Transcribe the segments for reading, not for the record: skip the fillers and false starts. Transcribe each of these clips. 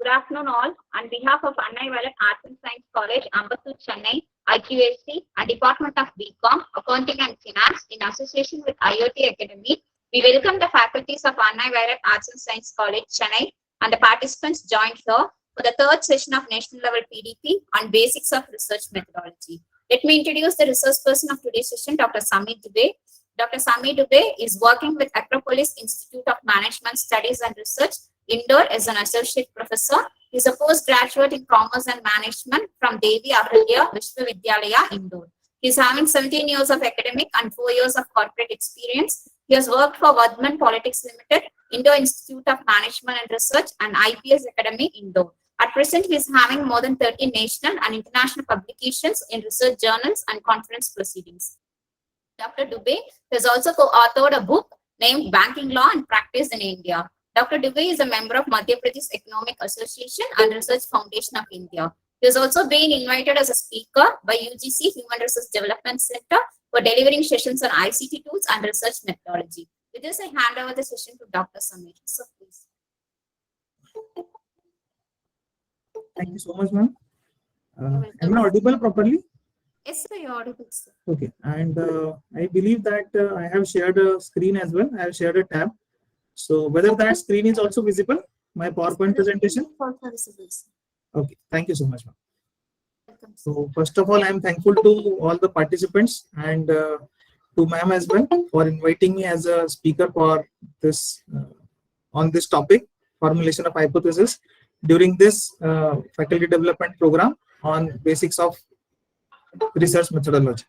Good afternoon all. On behalf of Anna Violet Arts and Science College, Ambattur, Chennai, IQAC and Department of BCom, Accounting and Finance in association with IOT Academy, we welcome the faculties of Anna Violet Arts and Science College, Chennai and the participants joined here for the third session of National Level PDP on Basics of Research Methodology. Let me introduce the resource person of today's session, Dr. Sami Dubey. Dr. Sami Dubey is working with Acropolis Institute of Management Studies and Research, Indore, as an associate professor. He is a postgraduate in Commerce and Management from Devi Ahilya Vishwavidyalaya, Indore. He is having 17 years of academic and 4 years of corporate experience. He has worked for Vardhan Politics Limited, Indore Institute of Management and Research, and IPS Academy, Indore. At present, he is having more than 30 national and international publications in research journals and conference proceedings. Dr. Dubey has also co-authored a book named Banking Law and Practice in India. Dr. Dubey is a member of Madhya Pradesh Economic Association and Research Foundation of India. He has also been invited as a speaker by UGC Human Resource Development Center for delivering sessions on ICT tools and research methodology. With this, I hand over the session to Dr. Samir. So please. Thank you so much, ma'am. Am I audible properly? Yes, sir, you're audible, sir. Okay, and I believe that I have shared a screen as well. I have shared a tab. So whether that screen is also visible, my PowerPoint presentation? Also visible, sir. Okay, thank you so much, ma'am. Welcome, sir. So first of all, I am thankful to all the participants and to ma'am as well for inviting me as a speaker for this on this topic, formulation of hypothesis, during this faculty development program on basics of research methodology.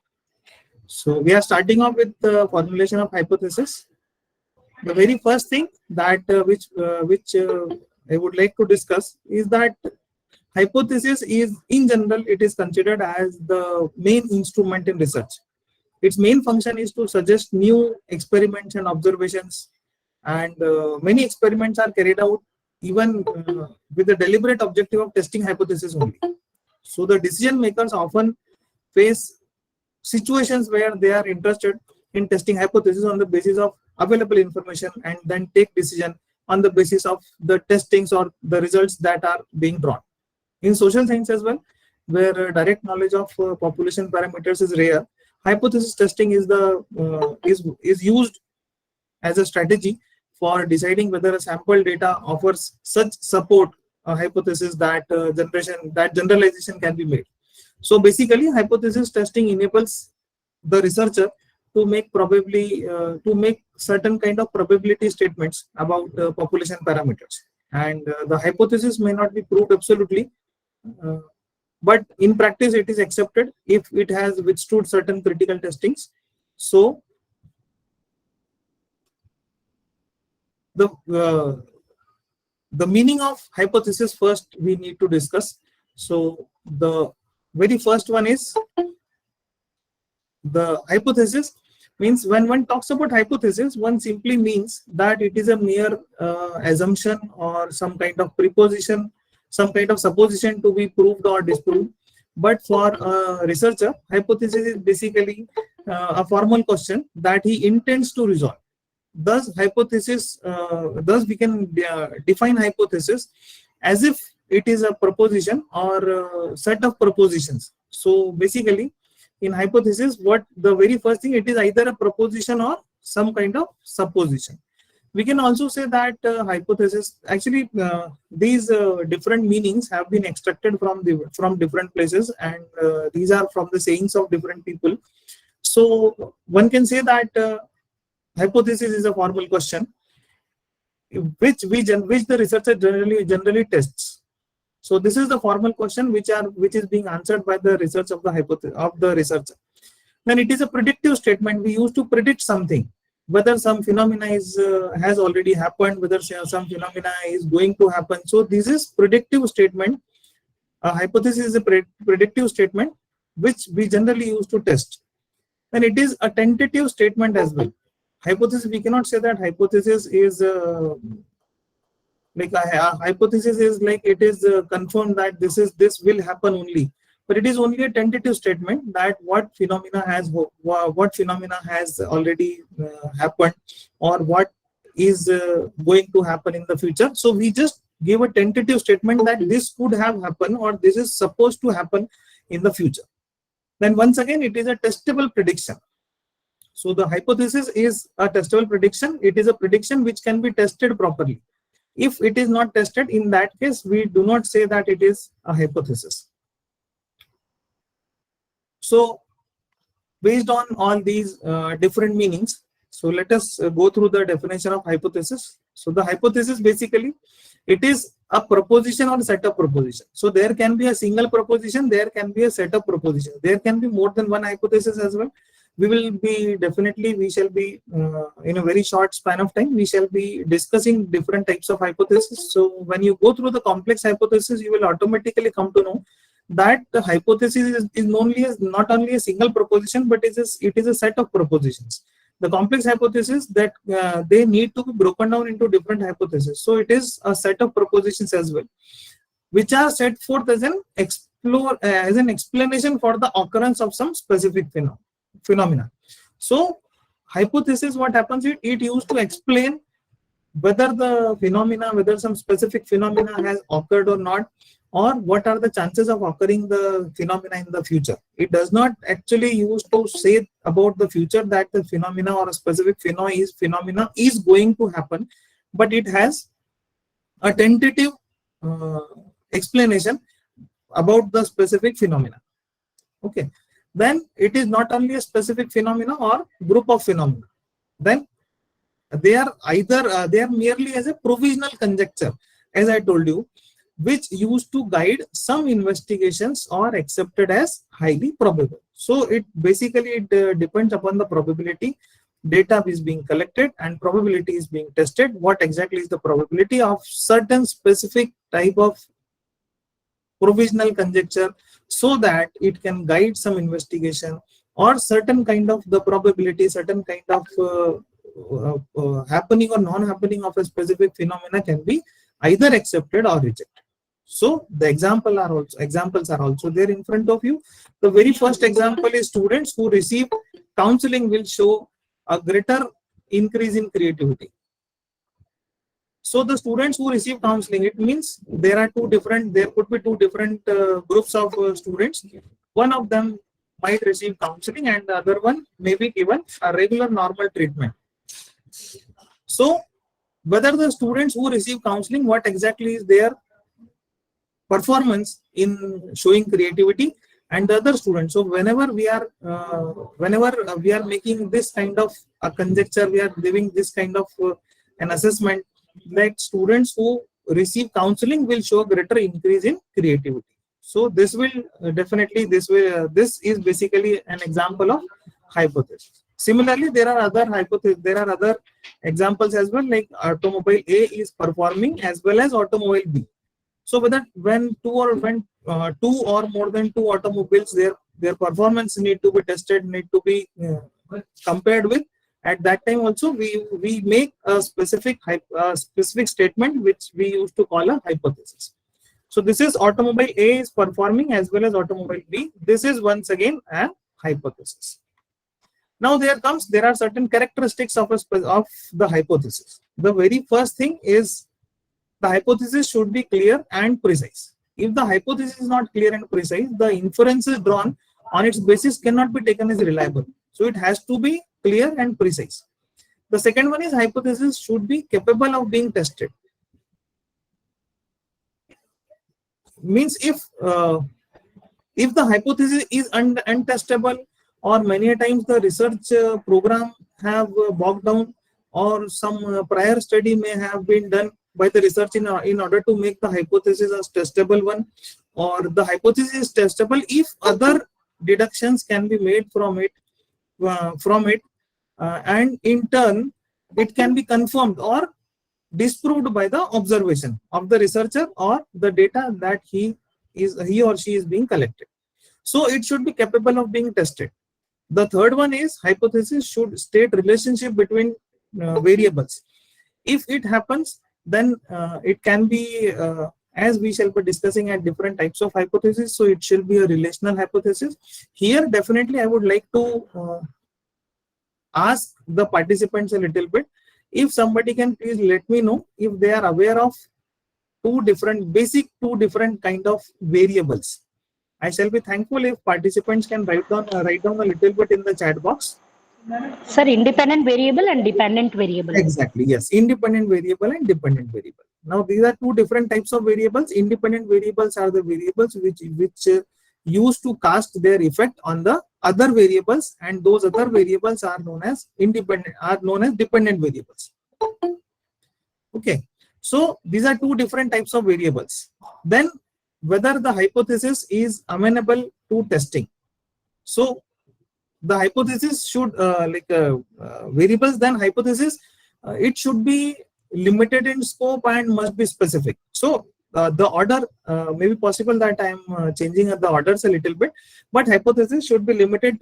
So we are starting off with the formulation of hypothesis. The very first thing that which I would like to discuss is that hypothesis is, in general, it is considered as the main instrument in research. Its main function is to suggest new experiments and observations, and many experiments are carried out even with the deliberate objective of testing hypothesis only. So the decision makers often face situations where they are interested in testing hypothesis on the basis of available information and then take decision on the basis of the testings or the results that are being drawn. In social science as well, where direct knowledge of population parameters is rare, hypothesis testing is used as a strategy for deciding whether a sample data offers such support a hypothesis that generalization can be made. So basically, hypothesis testing enables the researcher to make certain kind of probability statements about population parameters, and the hypothesis may not be proved absolutely, but in practice it is accepted if it has withstood certain critical testings. So the meaning of hypothesis first we need to discuss. So the very first one is the hypothesis. Means when one talks about hypothesis, one simply means that it is a mere assumption or some kind of preposition, some kind of supposition to be proved or disproved. But for a researcher, hypothesis is basically a formal question that he intends to resolve. Thus, thus we can define hypothesis as if it is a proposition or a set of propositions. So basically, in hypothesis, what the very first thing, it is either a proposition or some kind of supposition. We can also say that hypothesis, actually these different meanings have been extracted from different places, and these are from the sayings of different people. So one can say that hypothesis is a formal question which the researcher generally tests. So this is the formal question which is being answered by the research of the researcher. Then it is a predictive statement. We use to predict something, whether some phenomena has already happened, whether some phenomena is going to happen. So this is predictive statement. A hypothesis is a predictive statement which we generally use to test. Then it is a tentative statement as well. Hypothesis, we cannot say that hypothesis is like a hypothesis is like it is confirmed that this will happen only, but it is only a tentative statement that what phenomena has already happened or what is going to happen in the future. So we just give a tentative statement that this could have happened or this is supposed to happen in the future. Then once again, it is a testable prediction. So the hypothesis is a testable prediction. It is a prediction which can be tested properly. If it is not tested, in that case, we do not say that it is a hypothesis. So based on all these different meanings, so let us go through the definition of hypothesis. So the hypothesis, basically, it is a proposition or set of proposition. So there can be a single proposition, there can be a set of proposition, there can be more than one hypothesis as well. We will be we shall be in a very short span of time, we shall be discussing different types of hypothesis. So when you go through the complex hypothesis, you will automatically come to know that the hypothesis is not only a single proposition, but it is a set of propositions. The complex hypothesis that they need to be broken down into different hypotheses. So it is a set of propositions as well, which are set forth as an explanation for the occurrence of some specific phenomena. So hypothesis, what happens, it used to explain whether some specific phenomena has occurred or not, or what are the chances of occurring the phenomena in the future. It does not actually use to say about the future that the phenomena or a specific phenomena is going to happen, but it has a tentative explanation about the specific phenomena. Okay, then it is not only a specific phenomena or group of phenomena. Then they are merely as a provisional conjecture, as I told you, which used to guide some investigations or accepted as highly probable. So it basically depends upon the probability. Data is being collected and probability is being tested. What exactly is the probability of certain specific type of provisional conjecture, so that it can guide some investigation, or certain kind of the probability, certain kind of happening or non-happening of a specific phenomena can be either accepted or rejected. So the examples are also there in front of you. The very first example is students who receive counseling will show a greater increase in creativity. So the students who receive counseling, it means there could be two different groups of students. One of them might receive counseling and the other one may be given a regular normal treatment. So whether the students who receive counseling, what exactly is their performance in showing creativity, and the other students. So whenever we are making this kind of a conjecture, we are giving this kind of an assessment that students who receive counseling will show greater increase in creativity. So this is basically an example of hypothesis. Similarly, there are other examples as well, like automobile A is performing as well as automobile B. So when two or more than two automobiles, their performance need to be tested, need to be compared with. At that time also, we make a specific statement which we used to call a hypothesis. So this is automobile A is performing as well as automobile B. This is once again a hypothesis. Now there are certain characteristics of the hypothesis. The very first thing is the hypothesis should be clear and precise. If the hypothesis is not clear and precise, the inferences drawn on its basis cannot be taken as reliable. So it has to be clear and precise. The second one is hypothesis should be capable of being tested. Means if the hypothesis is untestable, or many a times the research program have bogged down, or some prior study may have been done by the research in order to make the hypothesis a testable one, or the hypothesis is testable if other deductions can be made from it, and in turn it can be confirmed or disproved by the observation of the researcher or the data that he or she is being collected. So it should be capable of being tested. The third one is hypothesis should state relationship between variables. If it happens, then it can be, as we shall be discussing at different types of hypothesis, so it should be a relational hypothesis. Here definitely I would like to ask the participants a little bit, if somebody can please let me know if they are aware of two different kind of variables. I shall be thankful if participants can write down a little bit in the chat box. Sir, independent variable and dependent variable. Exactly, yes. Independent variable and dependent variable. Now, these are two different types of variables. Independent variables are the variables which used to cast their effect on the other variables, and those other variables are known as dependent variables. Okay. So these are two different types of variables. Then whether the hypothesis is amenable to testing. So the hypothesis should variables, then hypothesis, it should be limited in scope and must be specific. So the order may be possible that I am changing the orders a little bit, but hypothesis should be limited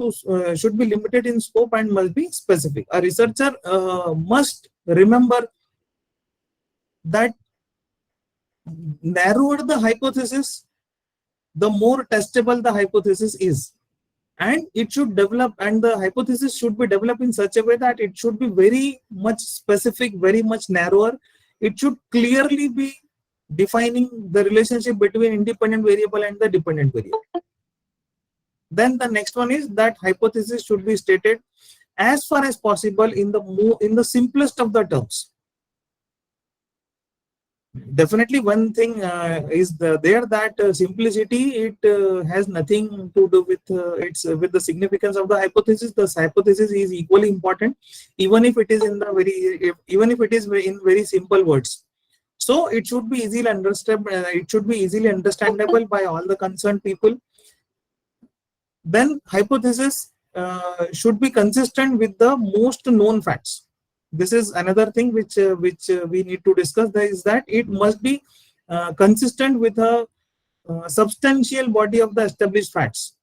in scope and must be specific. A researcher must remember that narrower the hypothesis, the more testable the hypothesis is. And it should develop, and the hypothesis should be developed in such a way that it should be very much specific, very much narrower. It should clearly be defining the relationship between independent variable and the dependent variable. Then the next one is that hypothesis should be stated as far as possible in the simplest of the terms. Definitely one thing is there that simplicity, it has nothing to do with with the significance of the hypothesis. The hypothesis is equally important, even if it is in very simple words. So it should be easily understandable by all the concerned people. Then hypothesis should be consistent with the most known facts. This is another thing which we need to discuss. That is that it must be consistent with a substantial body of the established facts.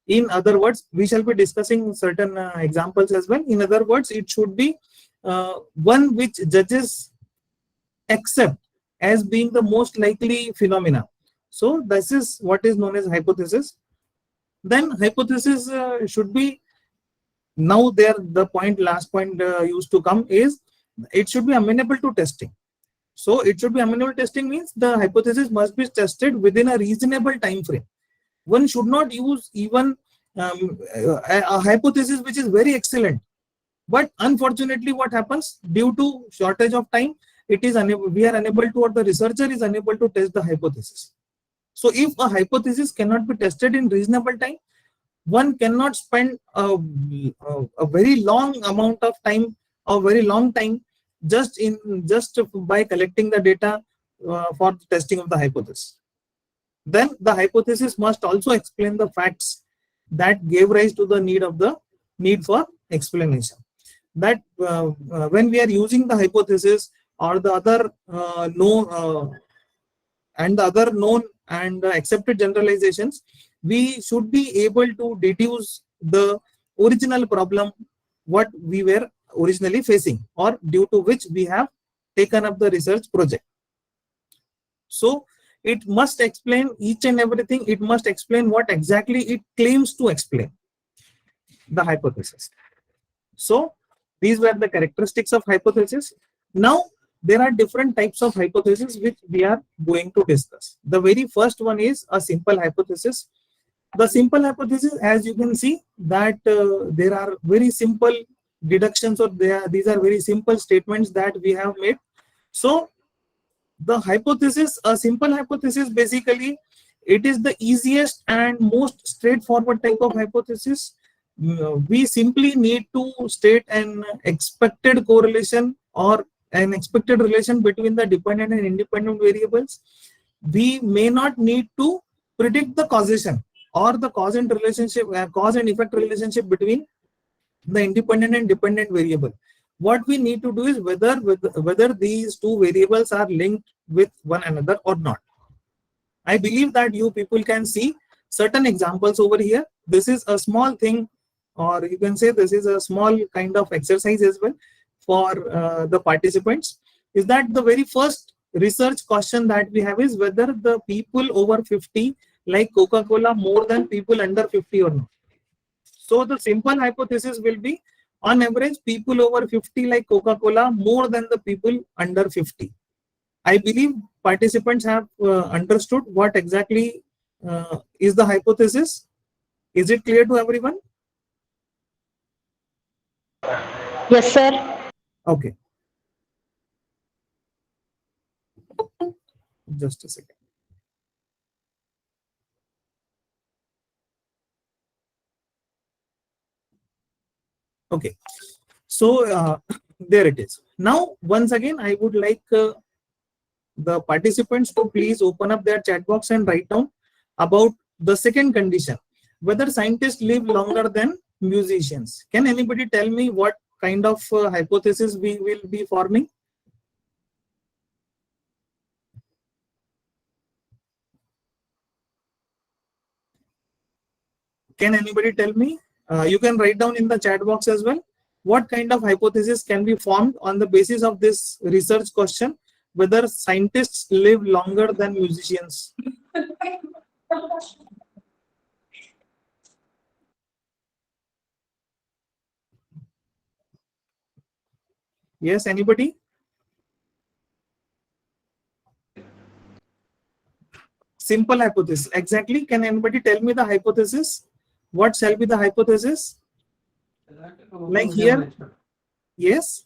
In other words, we shall be discussing certain examples as well. In other words, it should be one which judges accept as being the most likely phenomena. So this is what is known as hypothesis. Then hypothesis should be, now there the last point used to come is it should be amenable to testing. So it should be amenable to testing means the hypothesis must be tested within a reasonable time frame. One should not use even a hypothesis which is very excellent, but unfortunately what happens, due to shortage of time, we are unable to, or the researcher is unable to test the hypothesis. So if a hypothesis cannot be tested in reasonable time, one cannot spend a very long amount of time, a very long time, just by collecting the data for the testing of the hypothesis. Then the hypothesis must also explain the facts that gave rise to the need for explanation. That when we are using the hypothesis or the other known and accepted generalizations, we should be able to deduce the original problem what we were originally facing, or due to which we have taken up the research project. So it must explain each and everything. It must explain what exactly it claims to explain, the hypothesis. So these were the characteristics of hypothesis. Now there are different types of hypothesis which we are going to discuss. The very first one is a simple hypothesis. The simple hypothesis, as you can see, that there are very simple deductions, or these are very simple statements that we have made. So the hypothesis, a simple hypothesis, basically it is the easiest and most straightforward type of hypothesis. We simply need to state an expected correlation or an expected relation between the dependent and independent variables. We may not need to predict the causation or the cause and effect relationship between the independent and dependent variable. What we need to do is whether these two variables are linked with one another or not. I believe that you people can see certain examples over here. This is a small thing, or you can say this is a small kind of exercise as well for the participants. Is that the very first research question that we have is whether the people over 50 like Coca-Cola more than people under 50 or not. So the simple hypothesis will be, on average, people over 50 like Coca-Cola more than the people under 50. I believe participants have understood what exactly is the hypothesis. Is it clear to everyone? Yes, sir. Okay, just a second. Okay, so there it is. Now, once again, I would like the participants to please open up their chat box and write down about the second condition, whether scientists live longer than musicians. Can anybody tell me what kind of hypothesis we will be forming? Can anybody tell me? You can write down in the chat box as well. What kind of hypothesis can be formed on the basis of this research question, whether scientists live longer than musicians? Yes, anybody? Simple hypothesis. Exactly. Can anybody tell me the hypothesis? What shall be the hypothesis? Like here? Yes.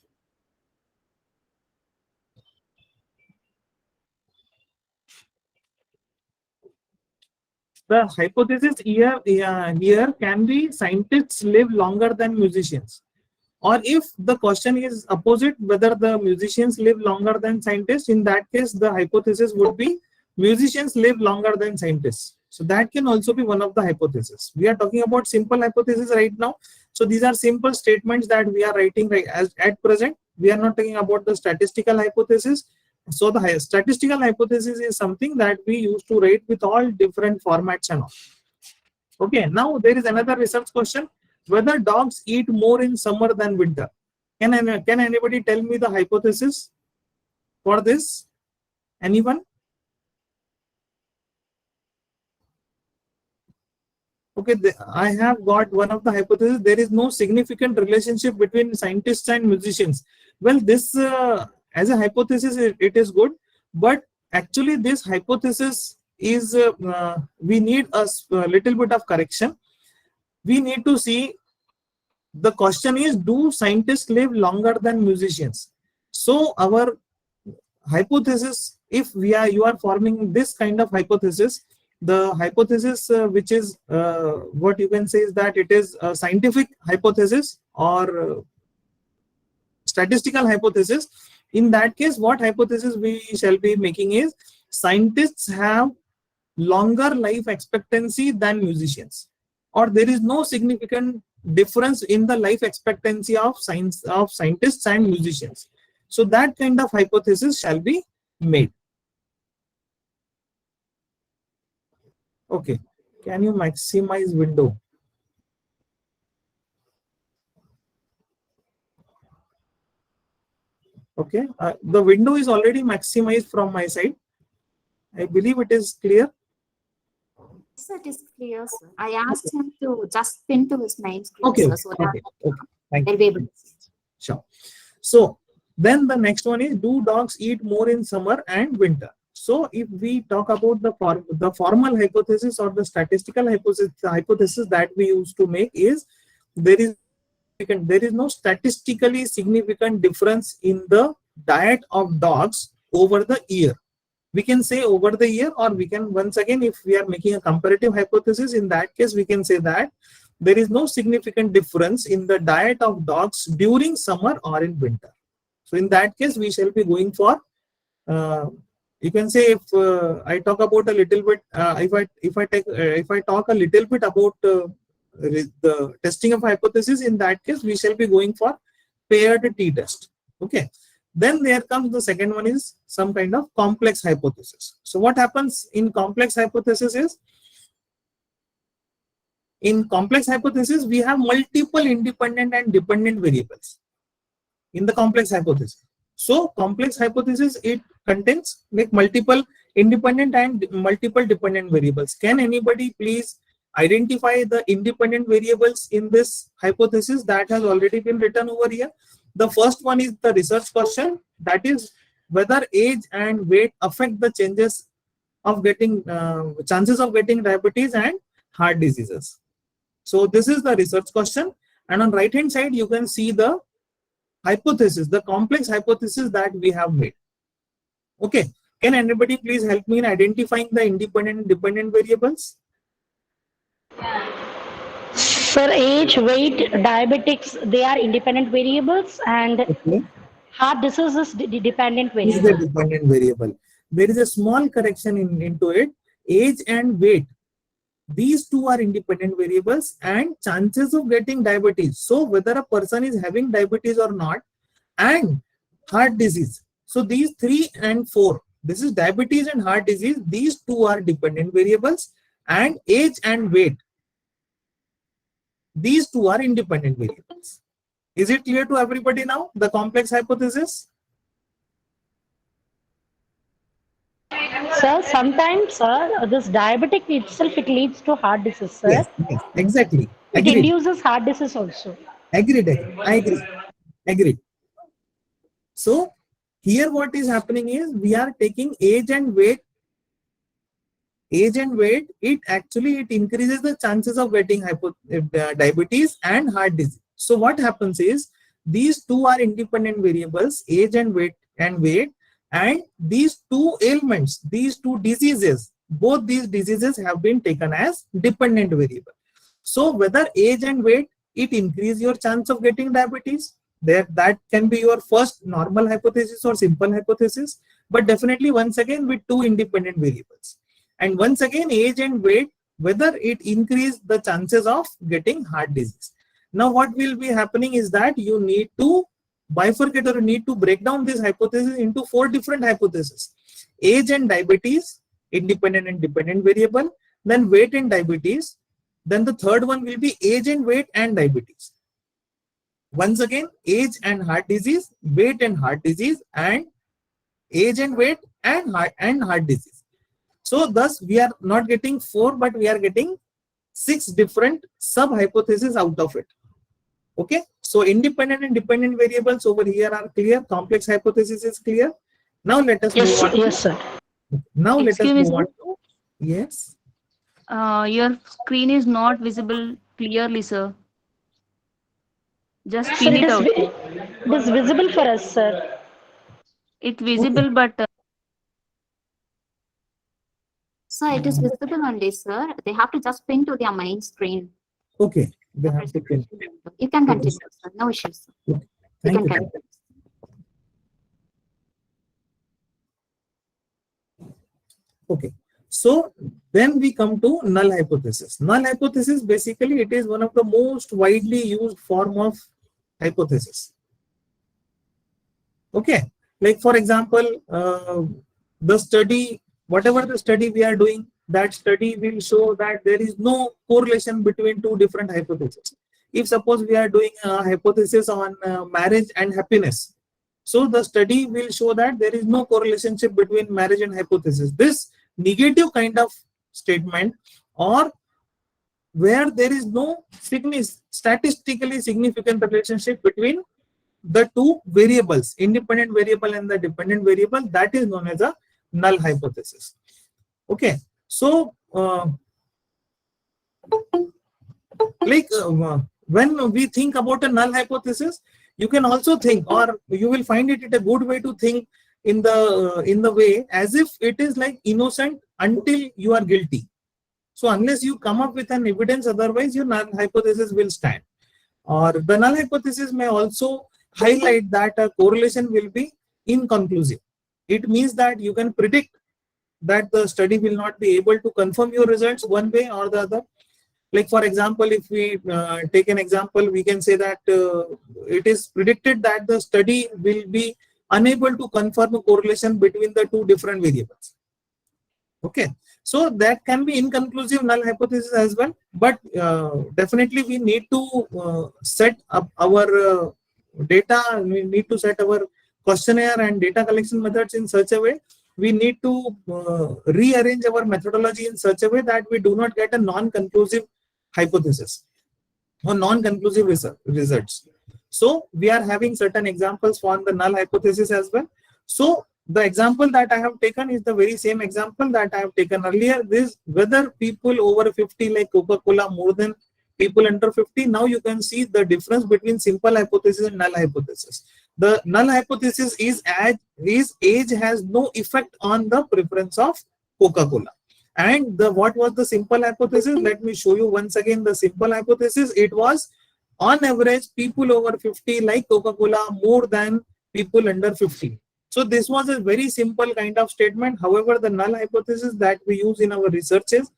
The hypothesis here can be scientists live longer than musicians. Or if the question is opposite, whether the musicians live longer than scientists, in that case, the hypothesis would be musicians live longer than scientists. So that can also be one of the hypotheses. We are talking about simple hypothesis right now. So these are simple statements that we are writing right as at present. We are not talking about the statistical hypothesis. So the statistical hypothesis is something that we used to write with all different formats and all. Okay, now there is another research question, whether dogs eat more in summer than winter. Can anybody tell me the hypothesis for this? Anyone? Okay, I have got one of the hypotheses. There is no significant relationship between scientists and musicians. Well, this as a hypothesis, it is good, but actually this hypothesis is we need a little bit of correction. We need to see, the question is, do scientists live longer than musicians? So our hypothesis, if you are forming this kind of hypothesis, the hypothesis which is what you can say is that it is a scientific hypothesis or statistical hypothesis. In that case, what hypothesis we shall be making is scientists have longer life expectancy than musicians, or there is no significant difference in the life expectancy of scientists and musicians. So that kind of hypothesis shall be made. Okay, can you maximize window? Okay, the window is already maximized from my side. I believe it is clear. Yes, it is clear, sir. I asked him to just pin to his main screen, Okay, sir, so that Thank they'll you. be able to see. Sure. So then the next one is, do dogs eat more in summer and winter? So if we talk about the formal hypothesis or the statistical hypothesis that we used to make is, there is no statistically significant difference in the diet of dogs over the year. We can say over the year, or we can, once again, if we are making a comparative hypothesis, in that case we can say that there is no significant difference in the diet of dogs during summer or in winter. So in that case we shall be going for you can say, if I talk about a little bit, if I talk a little bit about the testing of hypothesis, in that case we shall be going for paired t-test. Okay, then there comes the second one, is some kind of complex hypothesis. So what happens in complex hypothesis is, in complex hypothesis we have multiple independent and dependent variables in the complex hypothesis. So complex hypothesis, it contains like multiple independent and multiple dependent variables. Can anybody please identify the independent variables in this hypothesis that has already been written over here? The first one is the research question, that is, whether age and weight affect the chances of getting diabetes and heart diseases. So this is the research question, and on right hand side you can see the hypothesis, the complex hypothesis that we have made. Okay, can anybody please help me in identifying the independent and dependent variables? Sir, age, weight, diabetics, they are independent variables, and Okay, heart disease is dependent is the variable. dependent variable. There is a small correction into it. Age and weight, these two are independent variables, and chances of getting diabetes. So whether a person is having diabetes or not, and heart disease. So these 3 and 4, this is diabetes and heart disease. These two are dependent variables, and age and weight, these two are independent variables. Is it clear to everybody now, the complex hypothesis? Sir, sometimes, sir, this diabetic itself, it leads to heart disease, sir. Yes, yes, exactly. It Agreed. induces heart disease also. Agreed. I agree. Agreed. So here what is happening is we are taking age and weight. Age and weight, it increases the chances of getting diabetes and heart disease. So what happens is these two are independent variables, age and weight, and these two ailments, these two diseases, both these diseases have been taken as dependent variable. So whether age and weight, it increase your chance of getting diabetes, that can be your first normal hypothesis or simple hypothesis, but definitely once again with two independent variables. And once again, age and weight, whether it increase the chances of getting heart disease. Now what will be happening is that you need to bifurcate, or you need to break down this hypothesis into 4 different hypotheses. Age and diabetes, independent and dependent variable, then weight and diabetes, then the third one will be age and weight and diabetes. Once again, age and heart disease, weight and heart disease, and age and weight and heart disease. So thus we are not getting 4, but we are getting 6 different sub-hypotheses out of it. Okay, so independent and dependent variables over here are clear. Complex hypothesis is clear. Now let us move on. Yes, sir. Now let us Excuse move me, on to, yes. your screen is not visible clearly, sir. Just Sir, pin it out. it is visible for us, sir. It's Okay. visible, but So it is visible only, sir. They have to just pin to their main screen. Okay, they have to pin. You can continue, sir. No issues. Okay. You Thank can you. continue. Okay, so then we come to null hypothesis. Null hypothesis, basically it is one of the most widely used form of hypothesis. Okay, like for example, the study, whatever the study we are doing, that study will show that there is no correlation between two different hypotheses. If suppose we are doing a hypothesis on marriage and happiness, so the study will show that there is no correlation between marriage and hypothesis. This negative kind of statement, or where there is no statistically significant relationship between the two variables, independent variable and the dependent variable, that is known as a null hypothesis. Okay, so when we think about a null hypothesis, you can also think, or you will find it a good way to think in the way as if it is like innocent until you are guilty. So unless you come up with an evidence, otherwise your null hypothesis will stand. Or the null hypothesis may also highlight that a correlation will be inconclusive. It means that you can predict that the study will not be able to confirm your results one way or the other. Like for example, if we take an example, we can say that it is predicted that the study will be unable to confirm a correlation between the two different variables. Okay, so that can be inconclusive null hypothesis as well, but definitely we need to set up our data, we need to set our questionnaire and data collection methods in such a way, we need to rearrange our methodology in such a way that we do not get a non-conclusive hypothesis or non-conclusive results. So we are having certain examples for the null hypothesis as well. So The example that I have taken is the very same example that I have taken earlier. This whether people over 50 like Coca-Cola more than people under 50. Now you can see the difference between simple hypothesis and null hypothesis. The null hypothesis is age has no effect on the preference of Coca-Cola. And what was the simple hypothesis? Let me show you once again the simple hypothesis. It was on average people over 50 like Coca-Cola more than people under 50. So this was a very simple kind of statement. However, the null hypothesis that we use in our researches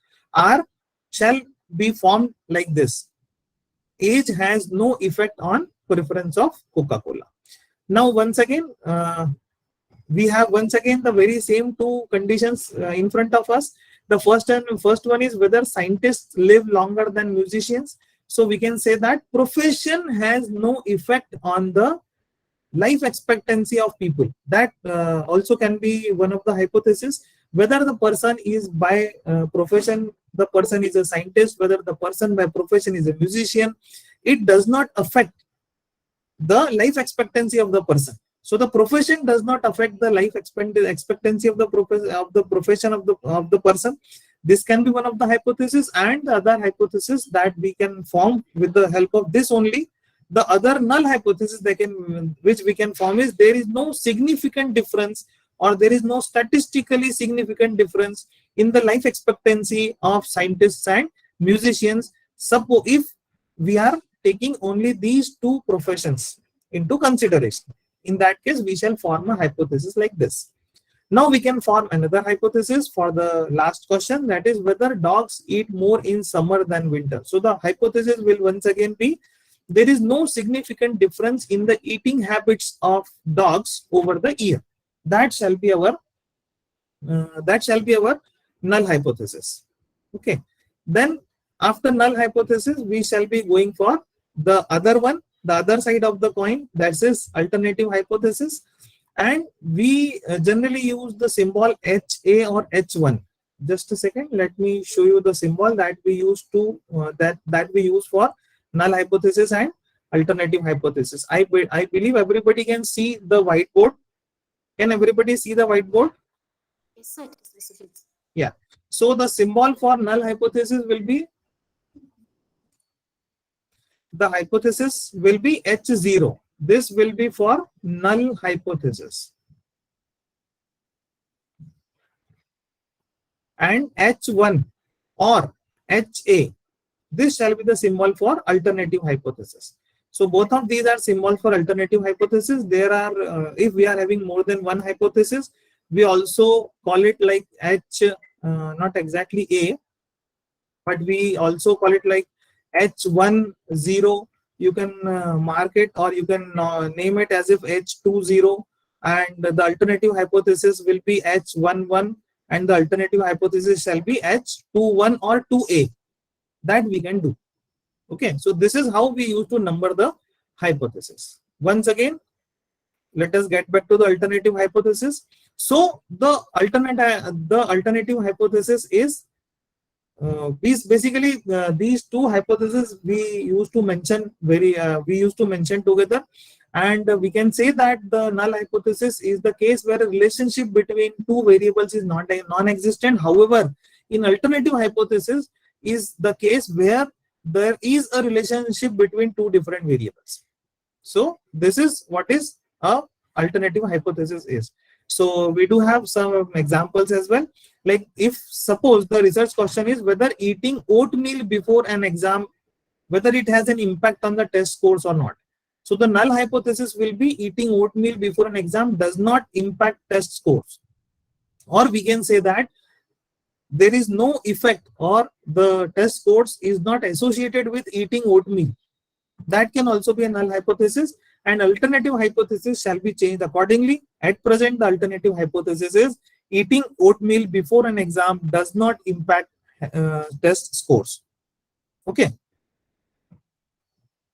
shall be formed like this. Age has no effect on preference of Coca-Cola. Now, once again, we have the very same two conditions in front of us. The first one is whether scientists live longer than musicians. So we can say that profession has no effect on the life expectancy of people. That also can be one of the hypotheses. Whether the person is by profession, the person is a scientist, whether the person by profession is a musician, it does not affect the life expectancy of the person. So the profession does not affect the life expectancy of the profession of the person. This can be one of the hypotheses, and the other hypothesis that we can form with the help of this only. The other null hypothesis which we can form is there is no significant difference, or there is no statistically significant difference in the life expectancy of scientists and musicians. Suppose if we are taking only these two professions into consideration, in that case we shall form a hypothesis like this. Now we can form another hypothesis for the last question, that is whether dogs eat more in summer than winter. So the hypothesis will once again be there is no significant difference in the eating habits of dogs over the year. That shall be our null hypothesis. Okay. Then after null hypothesis, we shall be going for the other one, the other side of the coin, that is alternative hypothesis. And we generally use the symbol HA or H1. Just a second, let me show you the symbol that we use to that we use for null hypothesis and alternative hypothesis. I believe everybody can see the whiteboard. Can everybody see the whiteboard? Yes, sir. Yeah. So the symbol for null hypothesis will be, the hypothesis will be H0. This will be for null hypothesis. And H1 or HA, this shall be the symbol for alternative hypothesis. So both of these are symbols for alternative hypothesis. There are, if we are having more than one hypothesis, we also call it like H, not exactly A, but we also call it like H10. You can mark it, or you can name it as if H20, and the alternative hypothesis will be H11, and the alternative hypothesis shall be H21 or 2A. That we can do. Okay, so this is how we used to number the hypothesis. Once again, let us get back to the alternative hypothesis. So the alternative hypothesis is these two hypotheses we used to mention together, and we can say that the null hypothesis is the case where a relationship between two variables is non-existent. However, in alternative hypothesis is the case where there is a relationship between two different variables. So this is what is a alternative hypothesis is. So we do have some examples as well. Like if suppose the research question is whether eating oatmeal before an exam, whether it has an impact on the test scores or not. So the null hypothesis will be eating oatmeal before an exam does not impact test scores. Or we can say that there is no effect, or the test scores is not associated with eating oatmeal. That can also be a null hypothesis, and alternative hypothesis shall be changed accordingly. At present, the alternative hypothesis is eating oatmeal before an exam does not impact test scores. Okay.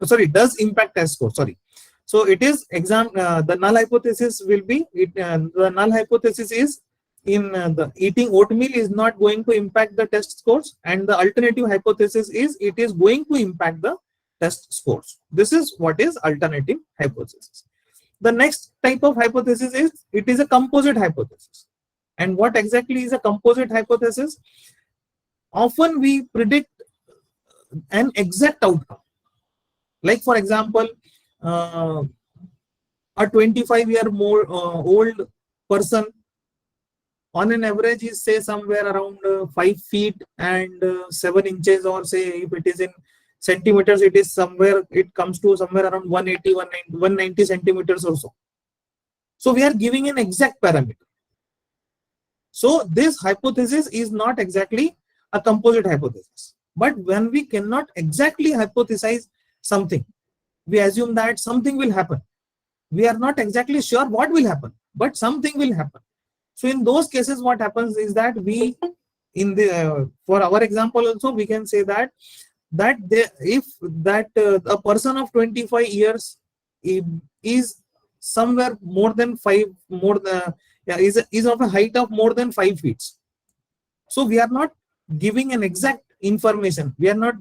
Sorry, does impact test scores. Sorry. So it is the null hypothesis will be the null hypothesis is in the eating oatmeal is not going to impact the test scores, and the alternative hypothesis is it is going to impact the test scores. This is what is alternative hypothesis. The next type of hypothesis is it is a composite hypothesis. And what exactly is a composite hypothesis? Often we predict an exact outcome. Like for example, a 25-year more old person on an average is say somewhere around 5 feet and 7 inches, or say if it is in centimeters, it is somewhere, it comes to somewhere around 180, 190 centimeters or so. So we are giving an exact parameter. So this hypothesis is not exactly a composite hypothesis. But when we cannot exactly hypothesize something, we assume that something will happen. We are not exactly sure what will happen, but something will happen. So in those cases, what happens is that we, in the for our example also, we can say that if a person of 25 years is somewhere more than is of a height of more than 5 feet. So we are not giving an exact information. We are not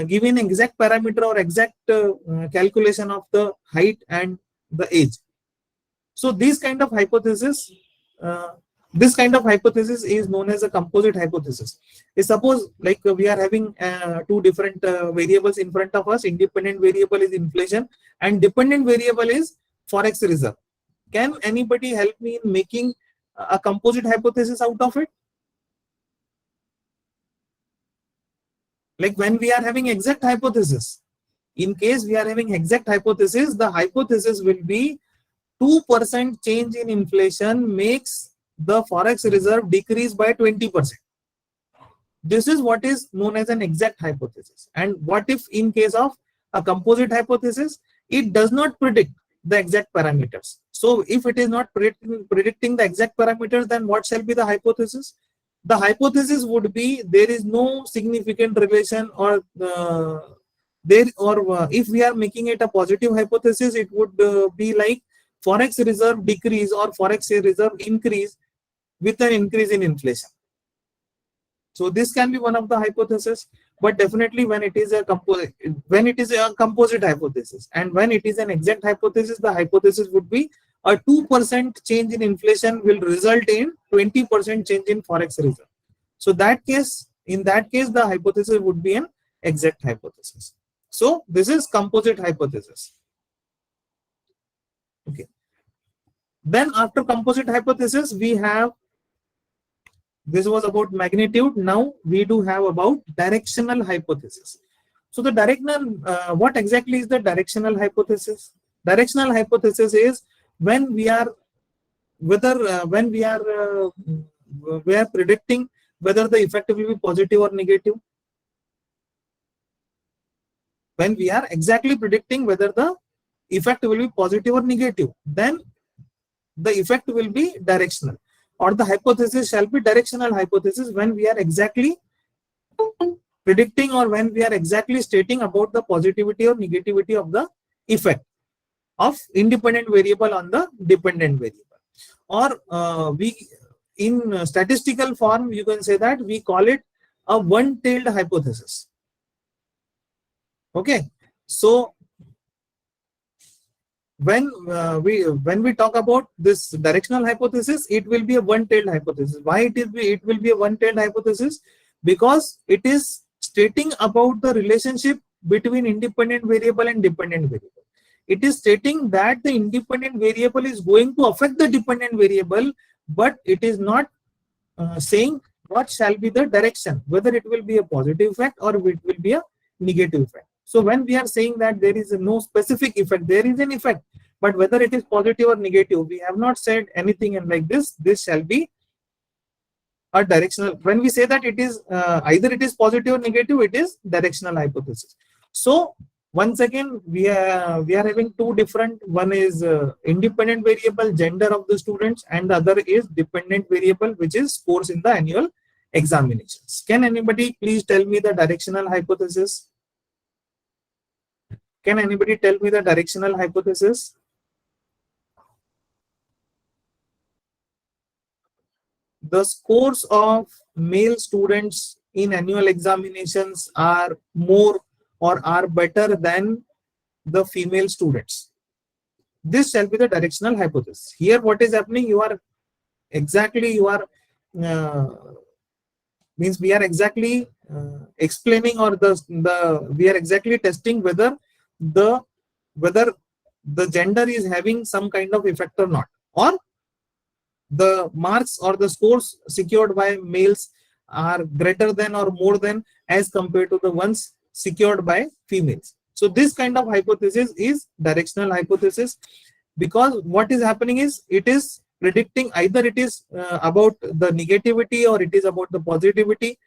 giving an exact parameter or exact calculation of the height and the age. So this kind of hypothesis is known as a composite hypothesis. Suppose like we are having two different variables in front of us. Independent variable is inflation and dependent variable is forex reserve. Can anybody help me in making a composite hypothesis out of it? Like when we are having exact hypothesis, in case we are having exact hypothesis, the hypothesis will be 2% change in inflation makes the forex reserve decrease by 20%. This is what is known as an exact hypothesis. And what if in case of a composite hypothesis, it does not predict the exact parameters. So if it is not predicting the exact parameters, then what shall be the hypothesis? The hypothesis would be there is no significant relation, or if we are making it a positive hypothesis, it would be like forex reserve decrease or forex reserve increase with an increase in inflation. So this can be one of the hypotheses, but definitely when it is a composite hypothesis, and when it is an exact hypothesis, the hypothesis would be a 2% change in inflation will result in 20% change in forex reserve. So in that case, the hypothesis would be an exact hypothesis. So this is composite hypothesis. Okay. Then after composite hypothesis, we have, this was about magnitude. Now we do have about directional hypothesis. So the what exactly is the directional hypothesis? Directional hypothesis is when we are predicting whether the effect will be positive or negative. When we are exactly predicting whether the effect will be positive or negative, then the effect will be directional, or the hypothesis shall be directional hypothesis when we are exactly predicting or when we are exactly stating about the positivity or negativity of the effect of independent variable on the dependent variable. Or in statistical form, you can say that we call it a one-tailed hypothesis. Okay, so when we talk about this directional hypothesis, it will be a one-tailed hypothesis. Why it will be a one-tailed hypothesis? Because it is stating about the relationship between independent variable and dependent variable. It is stating that the independent variable is going to affect the dependent variable, but it is not saying what shall be the direction, whether it will be a positive effect or it will be a negative effect. So when we are saying that there is no specific effect, there is an effect, but whether it is positive or negative, we have not said anything, and like this shall be a directional. When we say that it is either it is positive or negative, it is directional hypothesis. So once again, we are having two different. One is independent variable, gender of the students, and the other is dependent variable, which is scores in the annual examinations. Can anybody please tell me the directional hypothesis? Can anybody tell me the directional hypothesis? The scores of male students in annual examinations are more or are better than the female students. This shall be the directional hypothesis. Here what is happening, you are uh, means we are exactly explaining, or we are exactly testing whether the whether the gender is having some kind of effect or not, or the marks or the scores secured by males are greater than or more than as compared to the ones secured by females. So this kind of hypothesis is directional hypothesis, because what is happening is it is predicting either it is about the negativity or it is about the positivity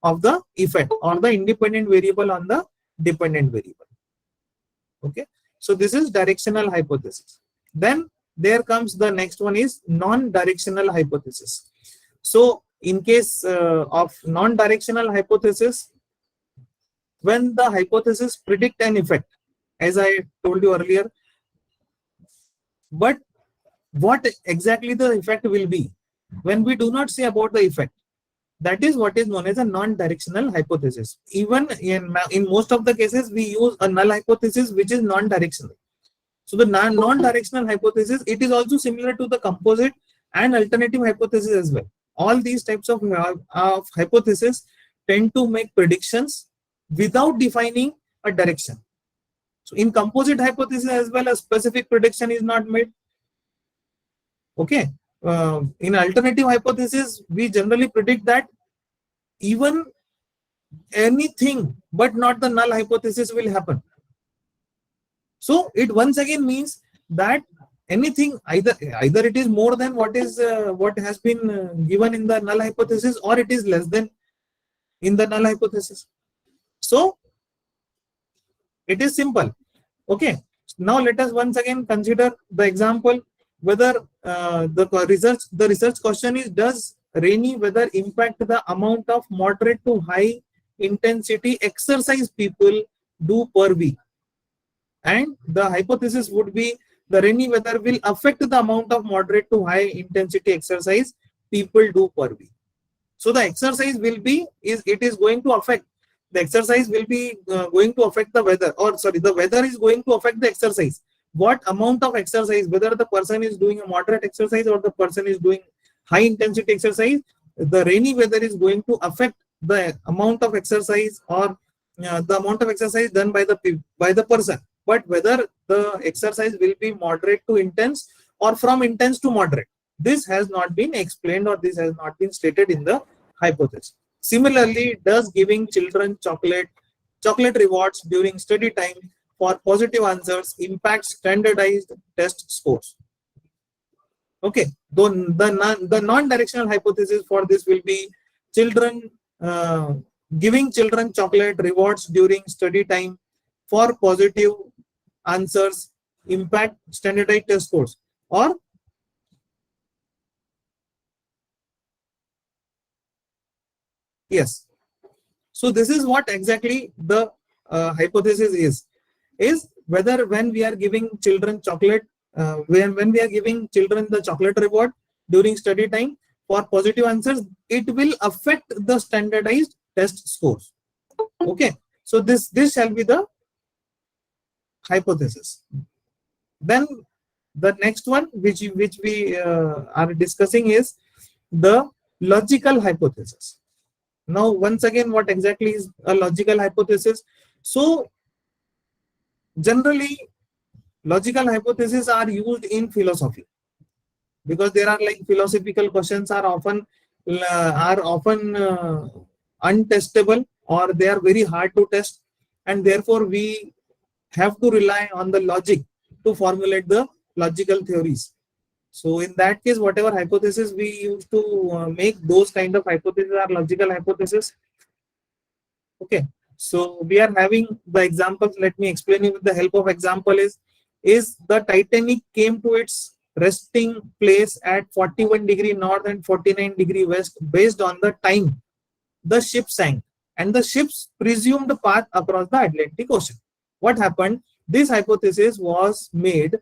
of the effect or the independent variable on the dependent variable. Okay, so this is directional hypothesis. Then there comes the next one is non-directional hypothesis. So in case of non-directional hypothesis, when the hypothesis predict an effect, as I told you earlier, but what exactly the effect will be, when we do not say about the effect, that is what is known as a non-directional hypothesis. Even in most of the cases, we use a null hypothesis which is non-directional. So the non-directional hypothesis, it is also similar to the composite and alternative hypothesis as well. All these types of hypothesis tend to make predictions without defining a direction. So in composite hypothesis as well, a specific prediction is not made. Okay. In alternative hypothesis, we generally predict that even anything but not the null hypothesis will happen. So it once again means that anything, either it is more than what has been given in the null hypothesis, or it is less than in the null hypothesis. So it is simple. Okay. Now let us once again consider the example whether the research question is, does rainy weather impact the amount of moderate to high intensity exercise people do per week? And the hypothesis would be the rainy weather will affect the amount of moderate to high intensity exercise people do per week. So the exercise will be, it is going to affect, the exercise will be going to affect the weather, or sorry, the weather is going to affect the exercise. What amount of exercise, whether the person is doing a moderate exercise or the person is doing high intensity exercise, the rainy weather is going to affect the amount of exercise, or the amount of exercise done by the person. But whether the exercise will be moderate to intense or from intense to moderate, this has not been explained, or this has not been stated in the hypothesis. Similarly, does giving children chocolate rewards during study time for positive answers impact standardized test scores? Okay, the non-directional hypothesis for this will be giving children chocolate rewards during study time for positive answers impact standardized test scores, or yes. So this is what exactly the hypothesis is whether when we are giving children chocolate, when we are giving children the chocolate reward during study time for positive answers, it will affect the standardized test scores. Okay, so this shall be the hypothesis. Then the next one which we are discussing is the logical hypothesis. Now once again, what exactly is a logical hypothesis? So generally logical hypotheses are used in philosophy, because there are like philosophical questions are often untestable, or they are very hard to test, and therefore we have to rely on the logic to formulate the logical theories. So in that case, whatever hypothesis we use to make those kind of hypotheses are logical hypotheses. Okay, so we are having the examples. Let me explain you with the help of example. Is the Titanic came to its resting place at 41° north and 49° west based on the time the ship sank and the ship's presumed path across the Atlantic Ocean. What happened? This hypothesis was made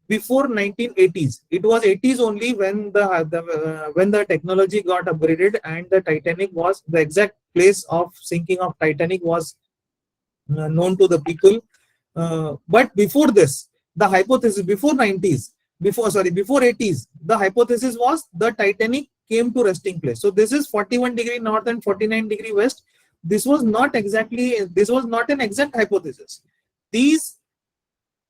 before 1980s. It was 80s only when the technology got upgraded and the Titanic was, the exact place of sinking of Titanic was known to the people. But before this, the hypothesis before 90s, before 80s, the hypothesis was the Titanic came to resting place. So this is 41° north and 49° west. This was not an exact hypothesis. These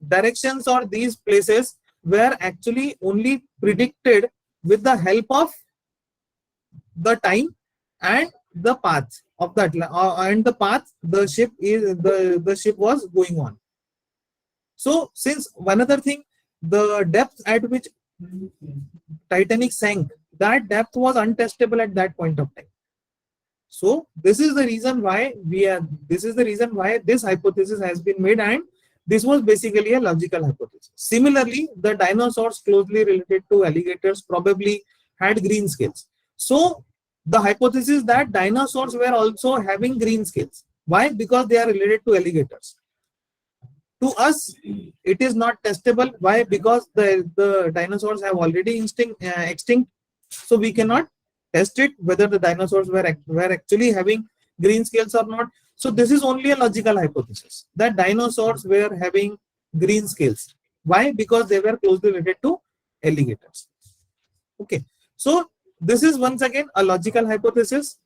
directions or these places were actually only predicted with the help of the time and the path of that and the path the ship was going on. So since one other thing, the depth at which Titanic sank, that depth was untestable at that point of time. So this is the reason why this hypothesis has been made, and this was basically a logical hypothesis. Similarly, the dinosaurs closely related to alligators probably had green scales. So the hypothesis that dinosaurs were also having green scales. Why? Because they are related to alligators. To us, it is not testable. Why? Because the dinosaurs have already extinct. So we cannot test it whether the dinosaurs were actually having green scales or not. So this is only a logical hypothesis that dinosaurs were having green scales. Why? Because they were closely related to alligators. Okay. So this is once again a logical hypothesis.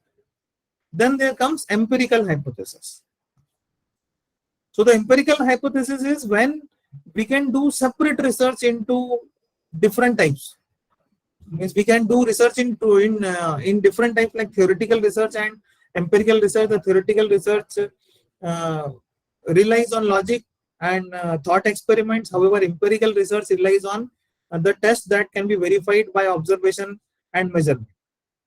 Then there comes empirical hypothesis. So the empirical hypothesis is when we can do separate research into different types. Means we can do research in different types, like theoretical research and empirical research. The theoretical research relies on logic and thought experiments. However, empirical research relies on the tests that can be verified by observation and measurement.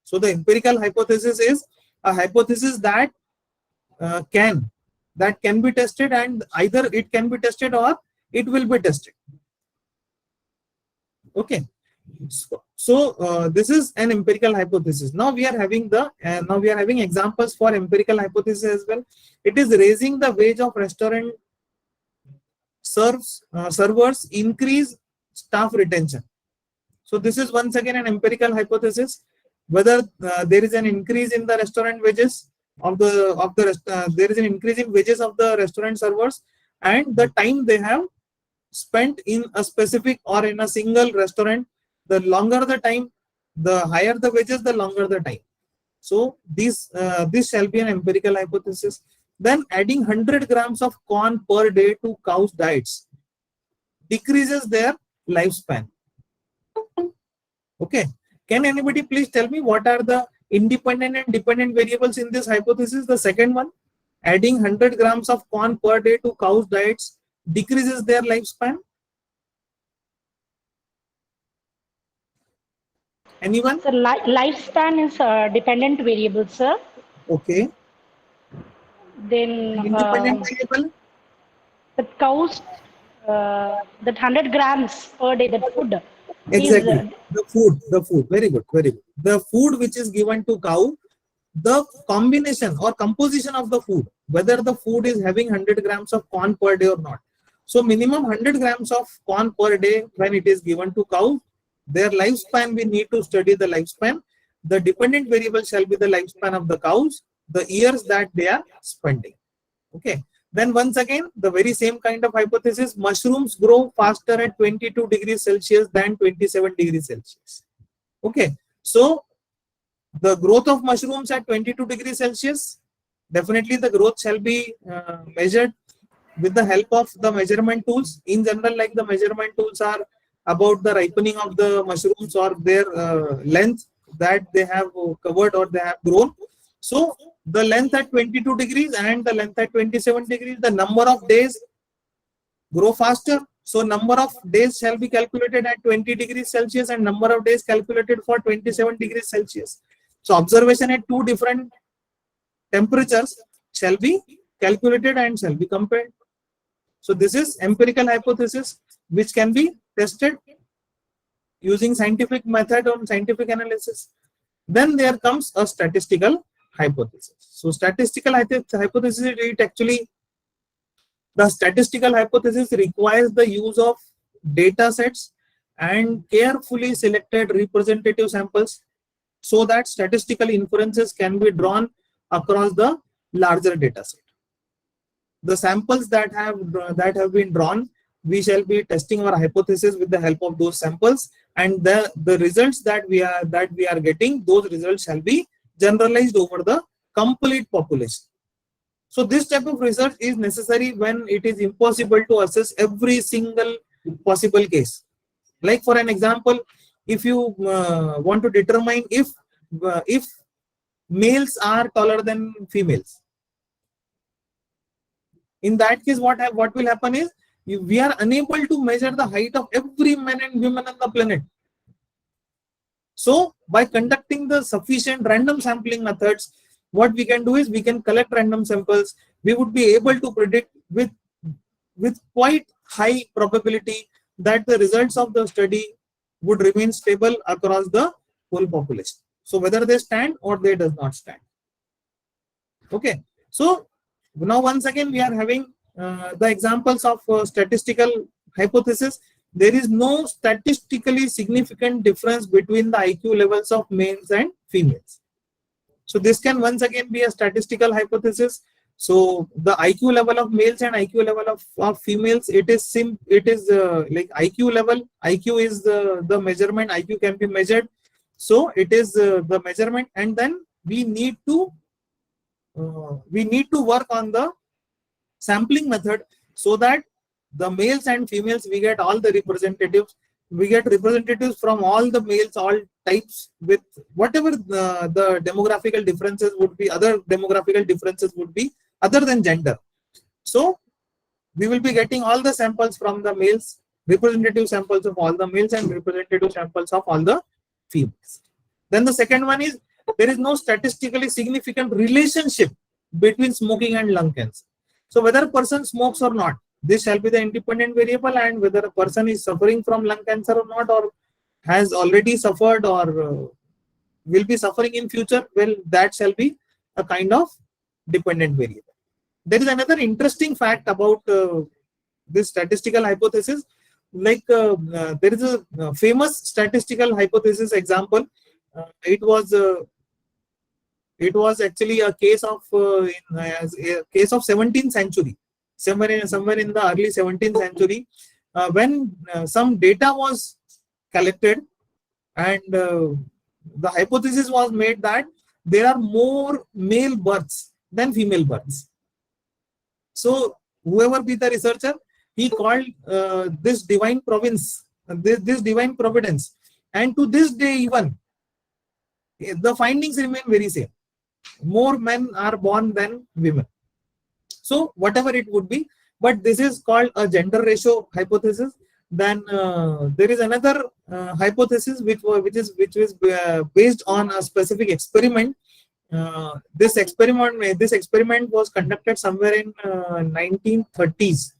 So the empirical hypothesis is a hypothesis that can be tested, and either it can be tested or it will be tested. Okay. So this is an empirical hypothesis. Now we are having examples for empirical hypothesis as well. It is raising the wage of restaurant servers increase staff retention. So this is once again an empirical hypothesis, whether there is an increase in the restaurant wages there is an increase in wages of the restaurant servers, and the time they have spent in a specific or in a single restaurant. The longer the time, the higher the wages, the longer the time. So this shall be an empirical hypothesis. Then adding 100 grams of corn per day to cows' diets decreases their lifespan. Okay. Can anybody please tell me what are the independent and dependent variables in this hypothesis? The second one, adding 100 grams of corn per day to cows' diets decreases their lifespan. Anyone? So lifespan is a dependent variable, sir. Okay. Then Independent variable? the cows, that 100 grams per day, that food. Exactly. The food. Very good. The food which is given to cow, the combination or composition of the food, whether the food is having 100 grams of corn per day or not. So minimum 100 grams of corn per day when it is given to cow, their lifespan, we need to study the lifespan. The dependent variable shall be the lifespan of the cows, the years that they are spending. Okay. Then once again, the very same kind of hypothesis, mushrooms grow faster at 22 degrees Celsius than 27 degrees Celsius. Okay. So the growth of mushrooms at 22 degrees Celsius, definitely the growth shall be measured with the help of the measurement tools. In general, like the measurement tools are about the ripening of the mushrooms or their length that they have covered or they have grown. So the length at 22 degrees and the length at 27 degrees, the number of days grow faster. So number of days shall be calculated at 20 degrees Celsius and number of days calculated for 27 degrees Celsius. So observation at two different temperatures shall be calculated and shall be compared. So this is empirical hypothesis which can be tested using scientific method or scientific analysis. Then there comes a statistical hypothesis. So statistical hypothesis, the statistical hypothesis requires the use of data sets and carefully selected representative samples so that statistical inferences can be drawn across the larger data set. The samples that have been drawn we shall be testing our hypothesis with the help of those samples, and the results that we are getting, those results shall be generalized over the complete population. So this type of research is necessary when it is impossible to assess every single possible case. Like for an example, if you want to determine if males are taller than females, in that case what will happen is we are unable to measure the height of every man and woman on the planet. So by conducting the sufficient random sampling methods, what we can do is we can collect random samples. We would be able to predict with quite high probability that the results of the study would remain stable across the whole population. So whether they stand or they does not stand. Okay. So now once again we are having the examples of statistical hypothesis. There is no statistically significant difference between the IQ levels of males and females. So this can once again be a statistical hypothesis. So the IQ level of males and IQ level of females, it is like IQ level. IQ is the measurement. IQ can be measured. So it is the measurement, and then we need to work on the sampling method so that the males and females, we get all the representatives. We get representatives from all the males, all types, with whatever the demographical differences would be, other demographical differences would be other than gender. So we will be getting all the samples from the males, representative samples of all the males and representative samples of all the females. Then the second one is there is no statistically significant relationship between smoking and lung cancer. So whether a person smokes or not, this shall be the independent variable, and whether a person is suffering from lung cancer or not, or has already suffered or will be suffering in future, well, that shall be a kind of dependent variable. There is another interesting fact about this statistical hypothesis. Like there is a famous statistical hypothesis example. It was actually a case of a case of 17th century, somewhere in the early 17th century, when some data was collected, and the hypothesis was made that there are more male births than female births. So whoever be the researcher, he called this divine province, this divine providence, and to this day even the findings remain very same. More men are born than women. So whatever it would be, but this is called a gender ratio hypothesis. Then there is another hypothesis which is based on a specific experiment. This experiment was conducted somewhere in 1930s,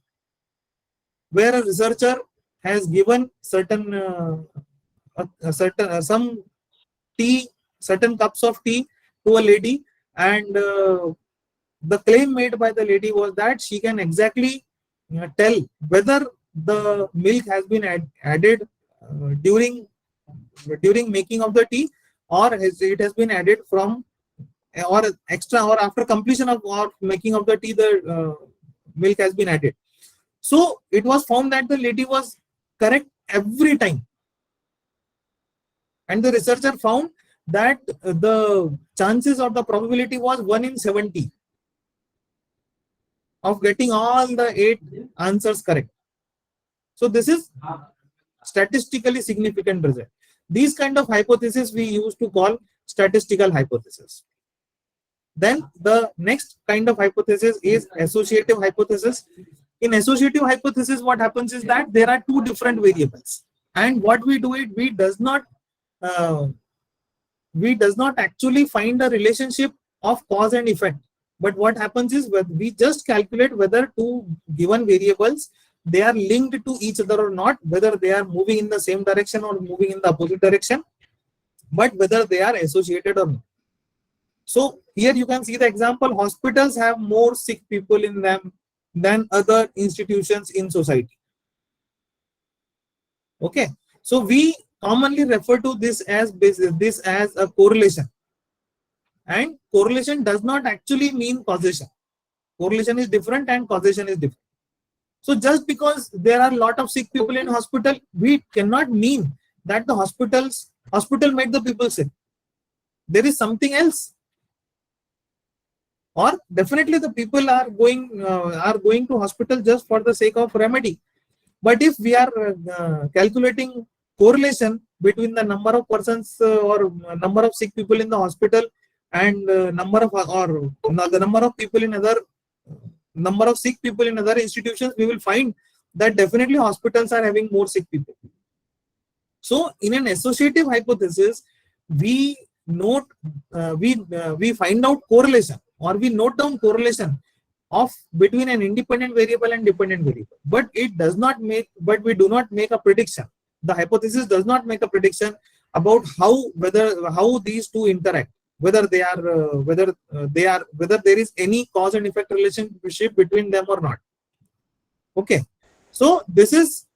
where a researcher has given certain certain cups of tea to a lady, and the claim made by the lady was that she can exactly tell whether the milk has been added during making of the tea, or it has been added from or extra, or after completion of or making of the tea, the milk has been added. So it was found that the lady was correct every time, and the researcher found that the chances or the probability was 1 in 70 of getting all the 8 answers correct. So this is statistically significant result. These kind of hypotheses we used to call statistical hypothesis. Then the next kind of hypothesis is associative hypothesis. In associative hypothesis, what happens is that there are 2 different variables, and what we do it, we does not actually find a relationship of cause and effect. But what happens is we just calculate whether 2 given variables, they are linked to each other or not, whether they are moving in the same direction or moving in the opposite direction, but whether they are associated or not. So here you can see the example. Hospitals have more sick people in them than other institutions in society. Okay, so we commonly refer to this as a correlation, and correlation does not actually mean causation. Correlation is different and causation is different. So just because there are a lot of sick people in hospital, we cannot mean that the hospital made the people sick. There is something else. Or definitely the people are going to hospital just for the sake of remedy. But if we are calculating correlation between the number of persons or number of sick people in the hospital and the number of people in other number of sick people in other institutions, we will find that definitely hospitals are having more sick people. So in an associative hypothesis, we note we find out correlation, or we note down correlation of between an independent variable and dependent variable, but we do not make a prediction. The hypothesis does not make a prediction about how these two interact, whether there is any cause and effect relationship between them or not. Okay, so this is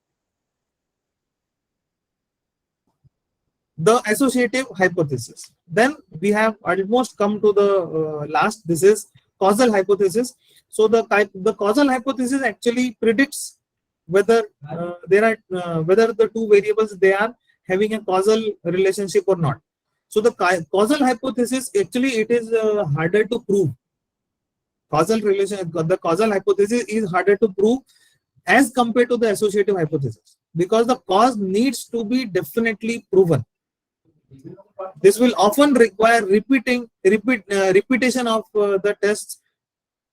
the associative hypothesis. Then we have almost come to the last. This is causal hypothesis. So the causal hypothesis actually predicts whether whether the two variables, they are having a causal relationship or not. So the causal hypothesis, actually it is harder to prove. The causal hypothesis is harder to prove as compared to the associative hypothesis, because the cause needs to be definitely proven. This will often require repetition of the tests,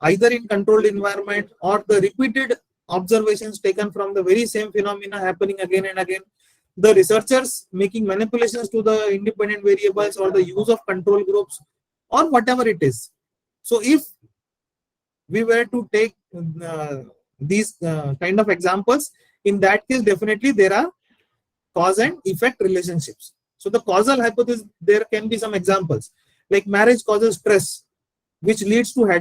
either in controlled environment or the repeated observations taken from the very same phenomena happening again and again. The researchers making manipulations to the independent variables, or the use of control groups, or whatever it is. So if we were to take these kind of examples, in that case definitely there are cause and effect relationships. So the causal hypothesis, there can be some examples like marriage causes stress, which leads to hair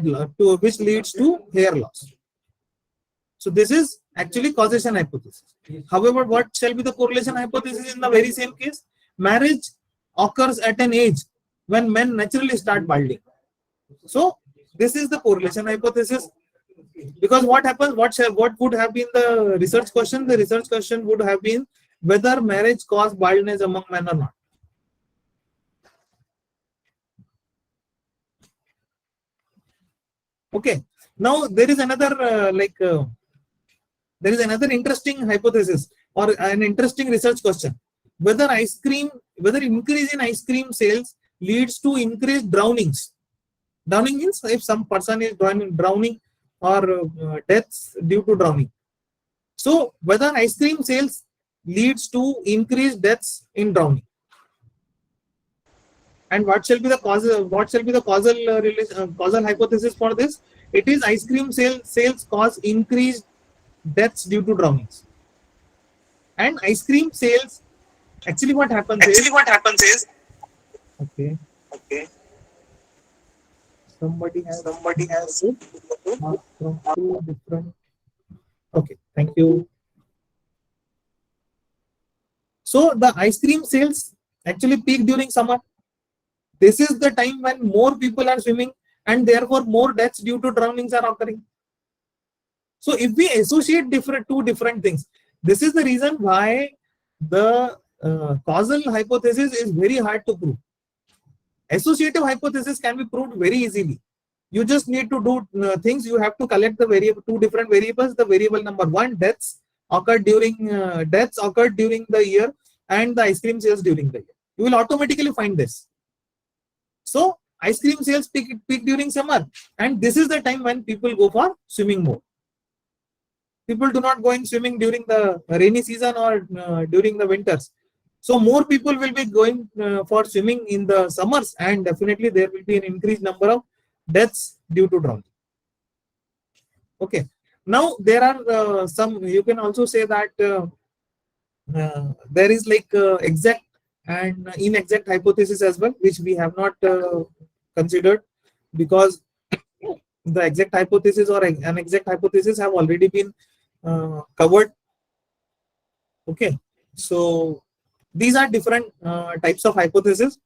loss. So this is actually causation hypothesis. However, what shall be the correlation hypothesis in the very same case? Marriage occurs at an age when men naturally start balding. So this is the correlation hypothesis. Because what happens, what would have been the research question? The research question would have been whether marriage caused baldness among men or not. Okay. Now there is another there is another interesting hypothesis, or an interesting research question: whether increase in ice cream sales leads to increased drownings. Drowning means if some person is drowning, or deaths due to drowning. So whether ice cream sales leads to increased deaths in drowning. And what shall be the causal hypothesis for this? It is ice cream sales cause increased deaths due to drownings. And ice cream sales, actually what happens is okay. Somebody has from two different. Okay, thank you. So the ice cream sales actually peak during summer. This is the time when more people are swimming, and therefore more deaths due to drownings are occurring. So if we associate two different things, this is the reason why the causal hypothesis is very hard to prove. Associative hypothesis can be proved very easily. You just need to do things. You have to collect the two different variables. The variable number one, deaths occurred during the year, and the ice cream sales during the year. You will automatically find this. So ice cream sales peak during summer, and this is the time when people go for swimming more. People do not go in swimming during the rainy season or during the winters. So more people will be going for swimming in the summers, and definitely there will be an increased number of deaths due to drowning. Okay. Now there are some. You can also say that there is like exact and inexact hypothesis as well, which we have not considered, because the exact hypothesis or an exact hypothesis have already been covered. Okay, so these are different types of hypothesis.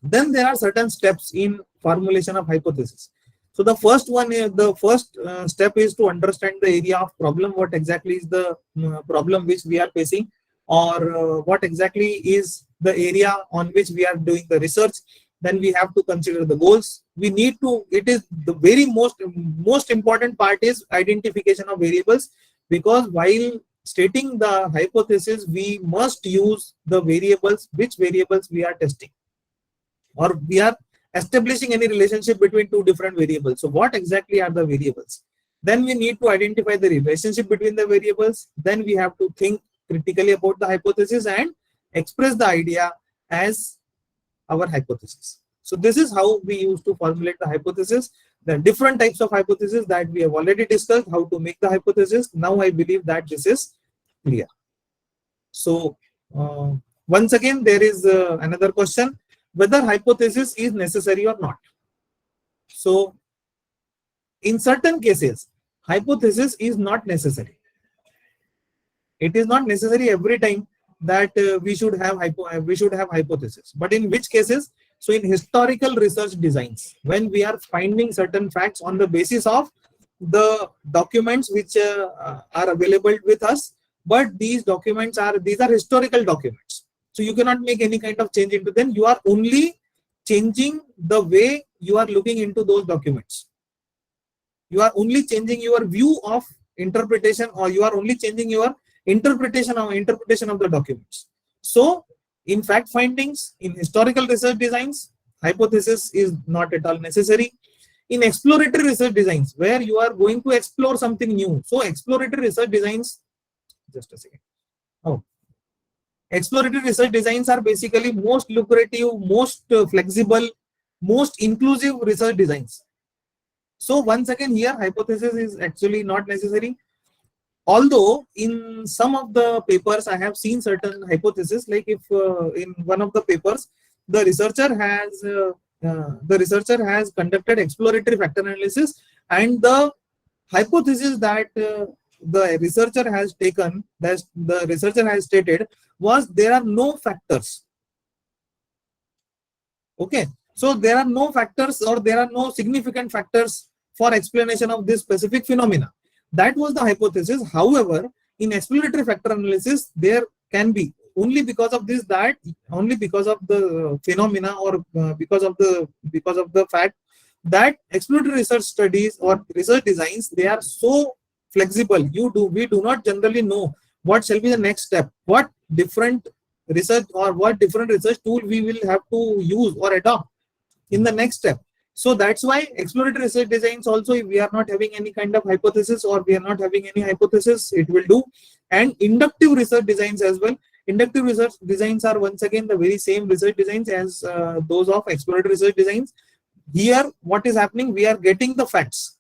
Then there are certain steps in formulation of hypothesis. So the first one is the first step is to understand the area of problem. What exactly is the problem which we are facing, or what exactly is the area on which we are doing the research. Then we have to consider the goals. We need to. It is the very most important part is identification of variables, because while stating the hypothesis, we must use the variables, which variables we are testing, or we are establishing any relationship between two different variables. So what exactly are the variables? Then we need to identify the relationship between the variables. Then we have to think critically about the hypothesis and express the idea as our hypothesis. So this is how we used to formulate the hypothesis. The different types of hypothesis that we have already discussed, how to make the hypothesis. Now I believe that this is clear. So once again, there is another question, whether hypothesis is necessary or not. So in certain cases, hypothesis is not necessary. It is not necessary every time that we should have hypothesis. But in which cases? So in historical research designs, when we are finding certain facts on the basis of the documents which are available with us, but these are historical documents. So you cannot make any kind of change into them. You are only changing the way you are looking into those documents. You are only changing your view of interpretation, or you are only changing your interpretation of the documents. So in fact findings, in historical research designs, hypothesis is not at all necessary. In exploratory research designs, where you are going to explore something new. So exploratory research designs, just a second. Exploratory research designs are basically most lucrative, most flexible, most inclusive research designs. So once again, here hypothesis is actually not necessary. Although in some of the papers I have seen certain hypotheses, like if in one of the papers the researcher has conducted exploratory factor analysis, and the hypothesis that the researcher has taken, that the researcher has stated, was there are no factors. Okay, so there are no factors, or there are no significant factors for explanation of this specific phenomena. That was the hypothesis. However, in exploratory factor analysis, there can be, only because of this, that only because of the phenomena, or because of the fact that exploratory research studies or research designs, they are so flexible. We do not generally know what shall be the next step, what different research tool we will have to use or adopt in the next step. So that's why exploratory research designs also, if we are not having any kind of hypothesis, or we are not having any hypothesis, it will do. And inductive research designs as well. Inductive research designs are once again the very same research designs as those of exploratory research designs. Here what is happening, we are getting the facts,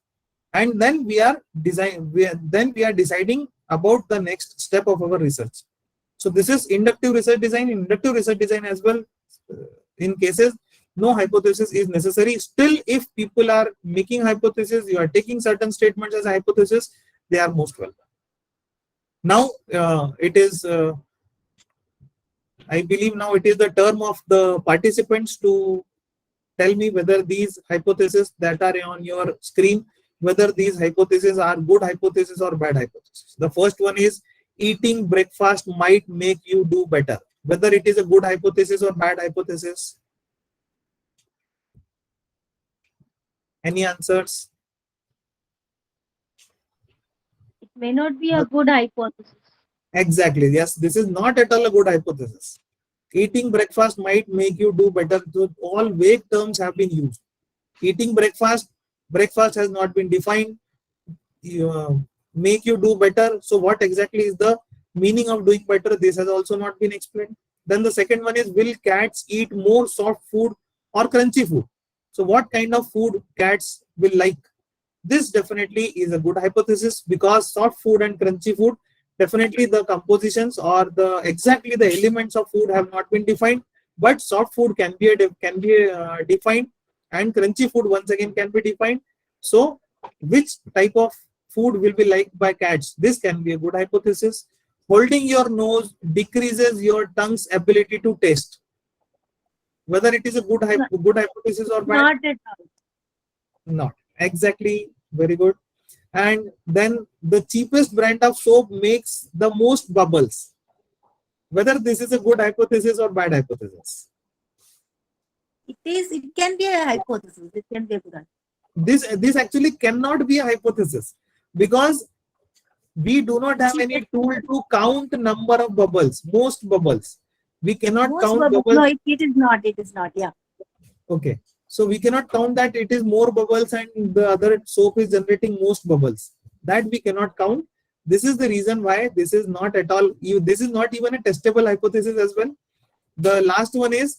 and then we are deciding about the next step of our research. So this is inductive research design. Inductive research design as well, in cases no hypothesis is necessary. Still, if people are making hypothesis, you are taking certain statements as a hypothesis, they are most welcome. Now it is I believe now it is the term of the participants to tell me whether these hypotheses that are on your screen, whether these hypotheses are good hypotheses or bad hypotheses. The first one is, eating breakfast might make you do better. Whether it is a good hypothesis or bad hypothesis. Any answers? It may not be a good hypothesis. Exactly. Yes, this is not at all a good hypothesis. Eating breakfast might make you do better. So all vague terms have been used. Eating breakfast has not been defined. Make you do better. So what exactly is the meaning of doing better? This has also not been explained. Then the second one is, will cats eat more soft food or crunchy food? So what kind of food cats will like? This definitely is a good hypothesis, because soft food and crunchy food, definitely the compositions or exactly the elements of food have not been defined, but soft food can be defined, and crunchy food once again can be defined. So which type of food will be liked by cats? This can be a good hypothesis. Holding your nose decreases your tongue's ability to taste. Whether it is a good hypothesis or bad? Not at all. Not. Exactly, very good. And then the cheapest brand of soap makes the most bubbles. Whether this is a good hypothesis or bad hypothesis. It can be a hypothesis. It can be a good hypothesis. This actually cannot be a hypothesis because we do not have any Cheapest- tool to count number of bubbles, most bubbles. We cannot Most count bubbles. bubbles. No, it is not. It is not. Yeah. Okay. So we cannot count that it is more bubbles and the other soap is generating most bubbles. That we cannot count. This is the reason why this is not at all, this is not even a testable hypothesis as well. The last one is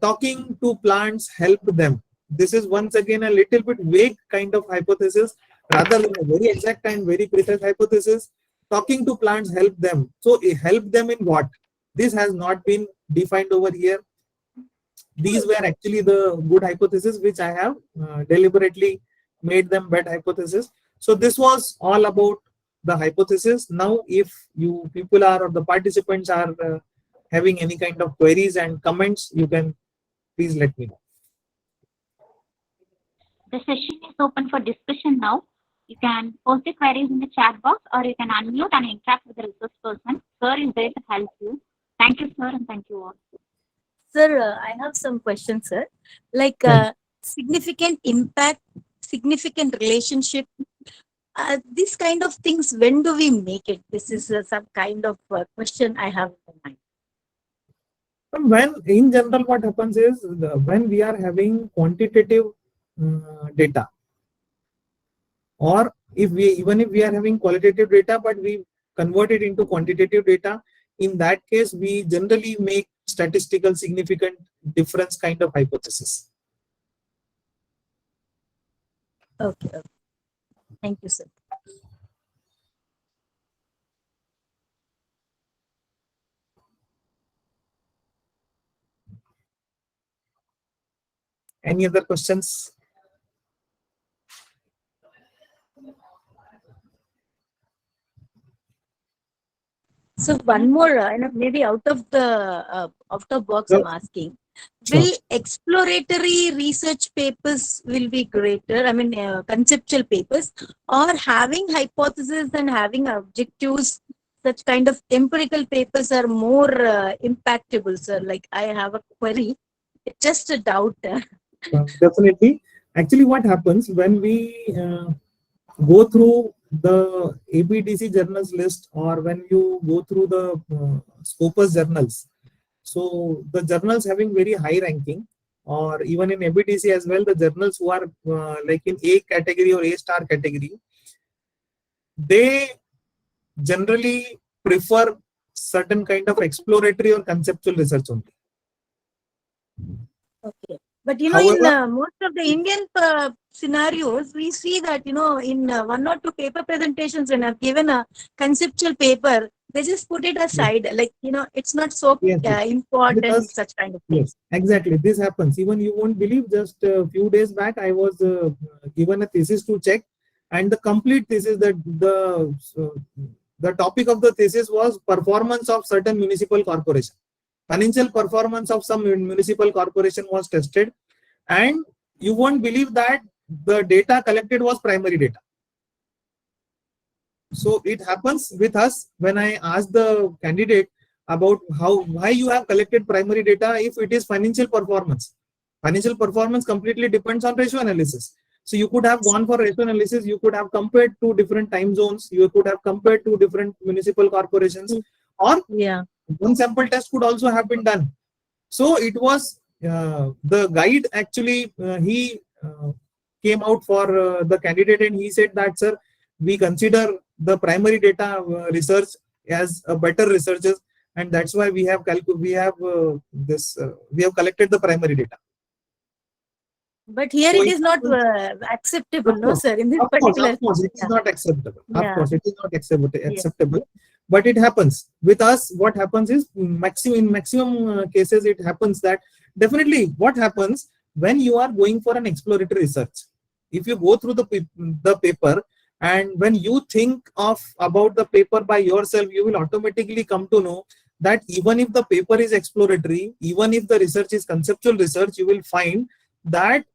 talking to plants help them. This is once again a little bit vague kind of hypothesis rather than a very exact and very precise hypothesis. Talking to plants help them. So help them in what? This has not been defined over here. These were actually the good hypotheses which I have deliberately made them bad hypothesis. So this was all about the hypothesis. Now if you people are or the participants are having any kind of queries and comments, you can please let me know. The session is open for discussion now. You can post the queries in the chat box or you can unmute and interact with the resource person. Sir is there to help you. Thank you, sir, and thank you all. Sir, I have some questions, sir. Like significant impact, significant relationship, this kind of things, when do we make it? This is some kind of question I have in mind. When in general what happens is when we are having quantitative data, or if we are having qualitative data but we convert it into quantitative data, in that case we generally make statistical significant difference kind of hypothesis. Okay. Thank you, sir. Any other questions? So one more, maybe out of the box, Sure. I'm asking. Sure. Will exploratory research papers will be greater? I mean, conceptual papers, or having hypotheses and having objectives, such kind of empirical papers are more impactable, sir. Like I have a query, it's just a doubt. Definitely. Actually, what happens when we go through the ABDC journals list, or when you go through the Scopus journals, so the journals having very high ranking, or even in ABDC as well, the journals who are like in A category or A star category, they generally prefer certain kind of exploratory or conceptual research only. Okay. But in However, most of the Indian scenarios, we see that in one or two paper presentations, when I've given a conceptual paper, they just put it aside. Like it's not so yes, important, because such kind of thing. yes, exactly. This happens. Even you won't believe. Just a few days back, I was given a thesis to check, and the complete thesis that the topic of the thesis was performance of certain municipal corporation. Financial performance of some municipal corporation was tested, and you won't believe that the data collected was primary data. So it happens with us when I ask the candidate about why you have collected primary data if it is financial performance. Financial performance completely depends on ratio analysis. So you could have gone for ratio analysis, you could have compared two different time zones, you could have compared two different municipal corporations, or one sample test could also have been done. So it was the guide actually he came out for the candidate, and he said that, sir, we consider the primary data research as a better researches, and that's why we have collected the primary data. But here So it is not acceptable, no, sir. In this particular, of course, it is not acceptable. Yeah. Of course, it is not acceptable. But it happens with us. What happens is in maximum cases, it happens that definitely what happens when you are going for an exploratory research. If you go through the paper, and when you think about the paper by yourself, you will automatically come to know that even if the paper is exploratory, even if the research is conceptual research, you will find that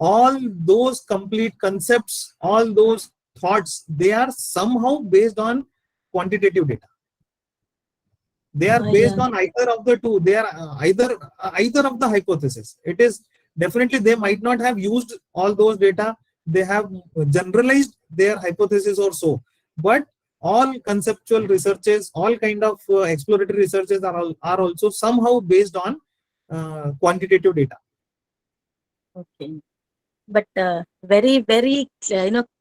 all those complete concepts, all those thoughts, they are somehow based on quantitative data. They are based on either of the two. They are either of the hypothesis. It is definitely, they might not have used all those data. They have generalized their hypothesis or so, but all conceptual researches, all kind of exploratory researches are also somehow based on quantitative data. Okay. But very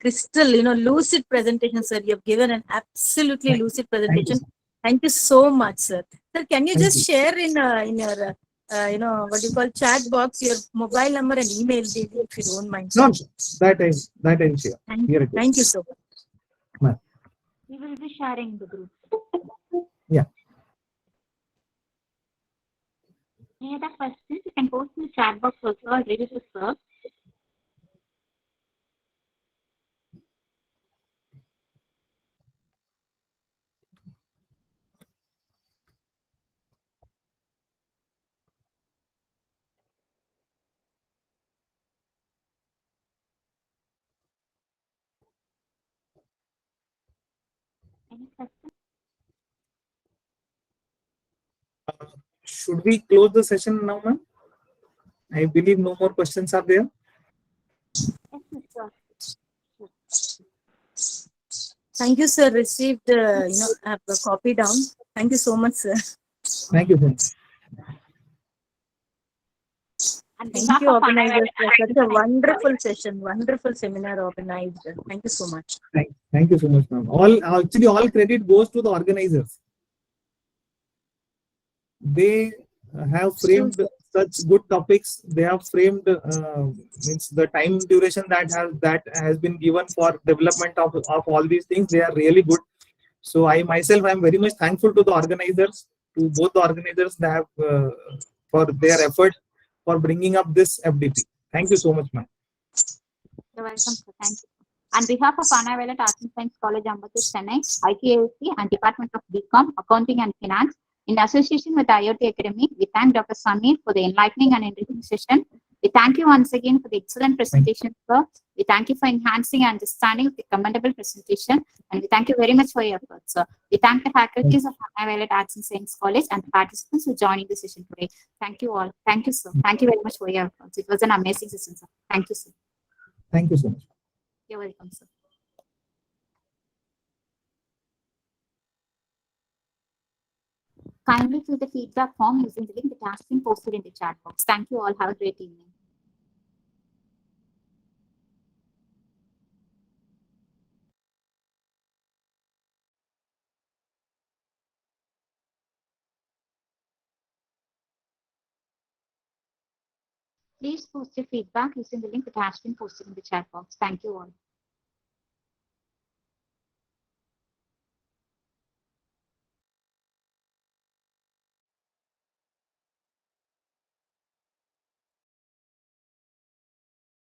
crystal, lucid presentation, sir. You have given an absolutely lucid presentation. Thank you so much, sir. Sir, can you just share in your what you call chat box your mobile number and email details if you don't mind, sir? No, that I share. Thank you so much. We will be sharing the group. Yeah. Any other questions? You can post in the chat box also. I'll read it to sir. Any questions? Should we close the session now, ma'am? I believe no more questions are there. Yes, sir. Thank you, sir. Received, have a copy down. Thank you so much, sir. Thank you, sir. Thank you, organizers, for such a wonderful session, wonderful seminar organized. Thank you so much. Thank you so much, ma'am. All credit goes to the organizers. They have framed such good topics. They have framed means the time duration that has been given for development of all these things. They are really good. So I myself am very much thankful to the organizers, to both the organizers that have for their effort for bringing up this FDP. Thank you so much, ma'am. You're welcome, sir. Thank you. On behalf of Anna Violet Arts and Science College, Ambattur, Chennai, ITAC and Department of BCom, Accounting and Finance, in association with IOT Academy, we thank Dr. Samir for the enlightening and enriching session. We thank you once again for the excellent presentation, sir. We thank you for enhancing and understanding of the commendable presentation, and we thank you very much for your efforts, sir. We thank the faculties of Anna Violet Arts and Science College and the participants who joined the session today. Thank you all. Thank you, sir. Thank you very much for your efforts. It was an amazing session, sir. Thank you, sir. Thank you so much. You're welcome, sir. Kindly fill the feedback form using the link that has been posted in the chat box. Thank you all. Have a great evening. Please post your feedback using the link that has been posted in the chat box. Thank you all.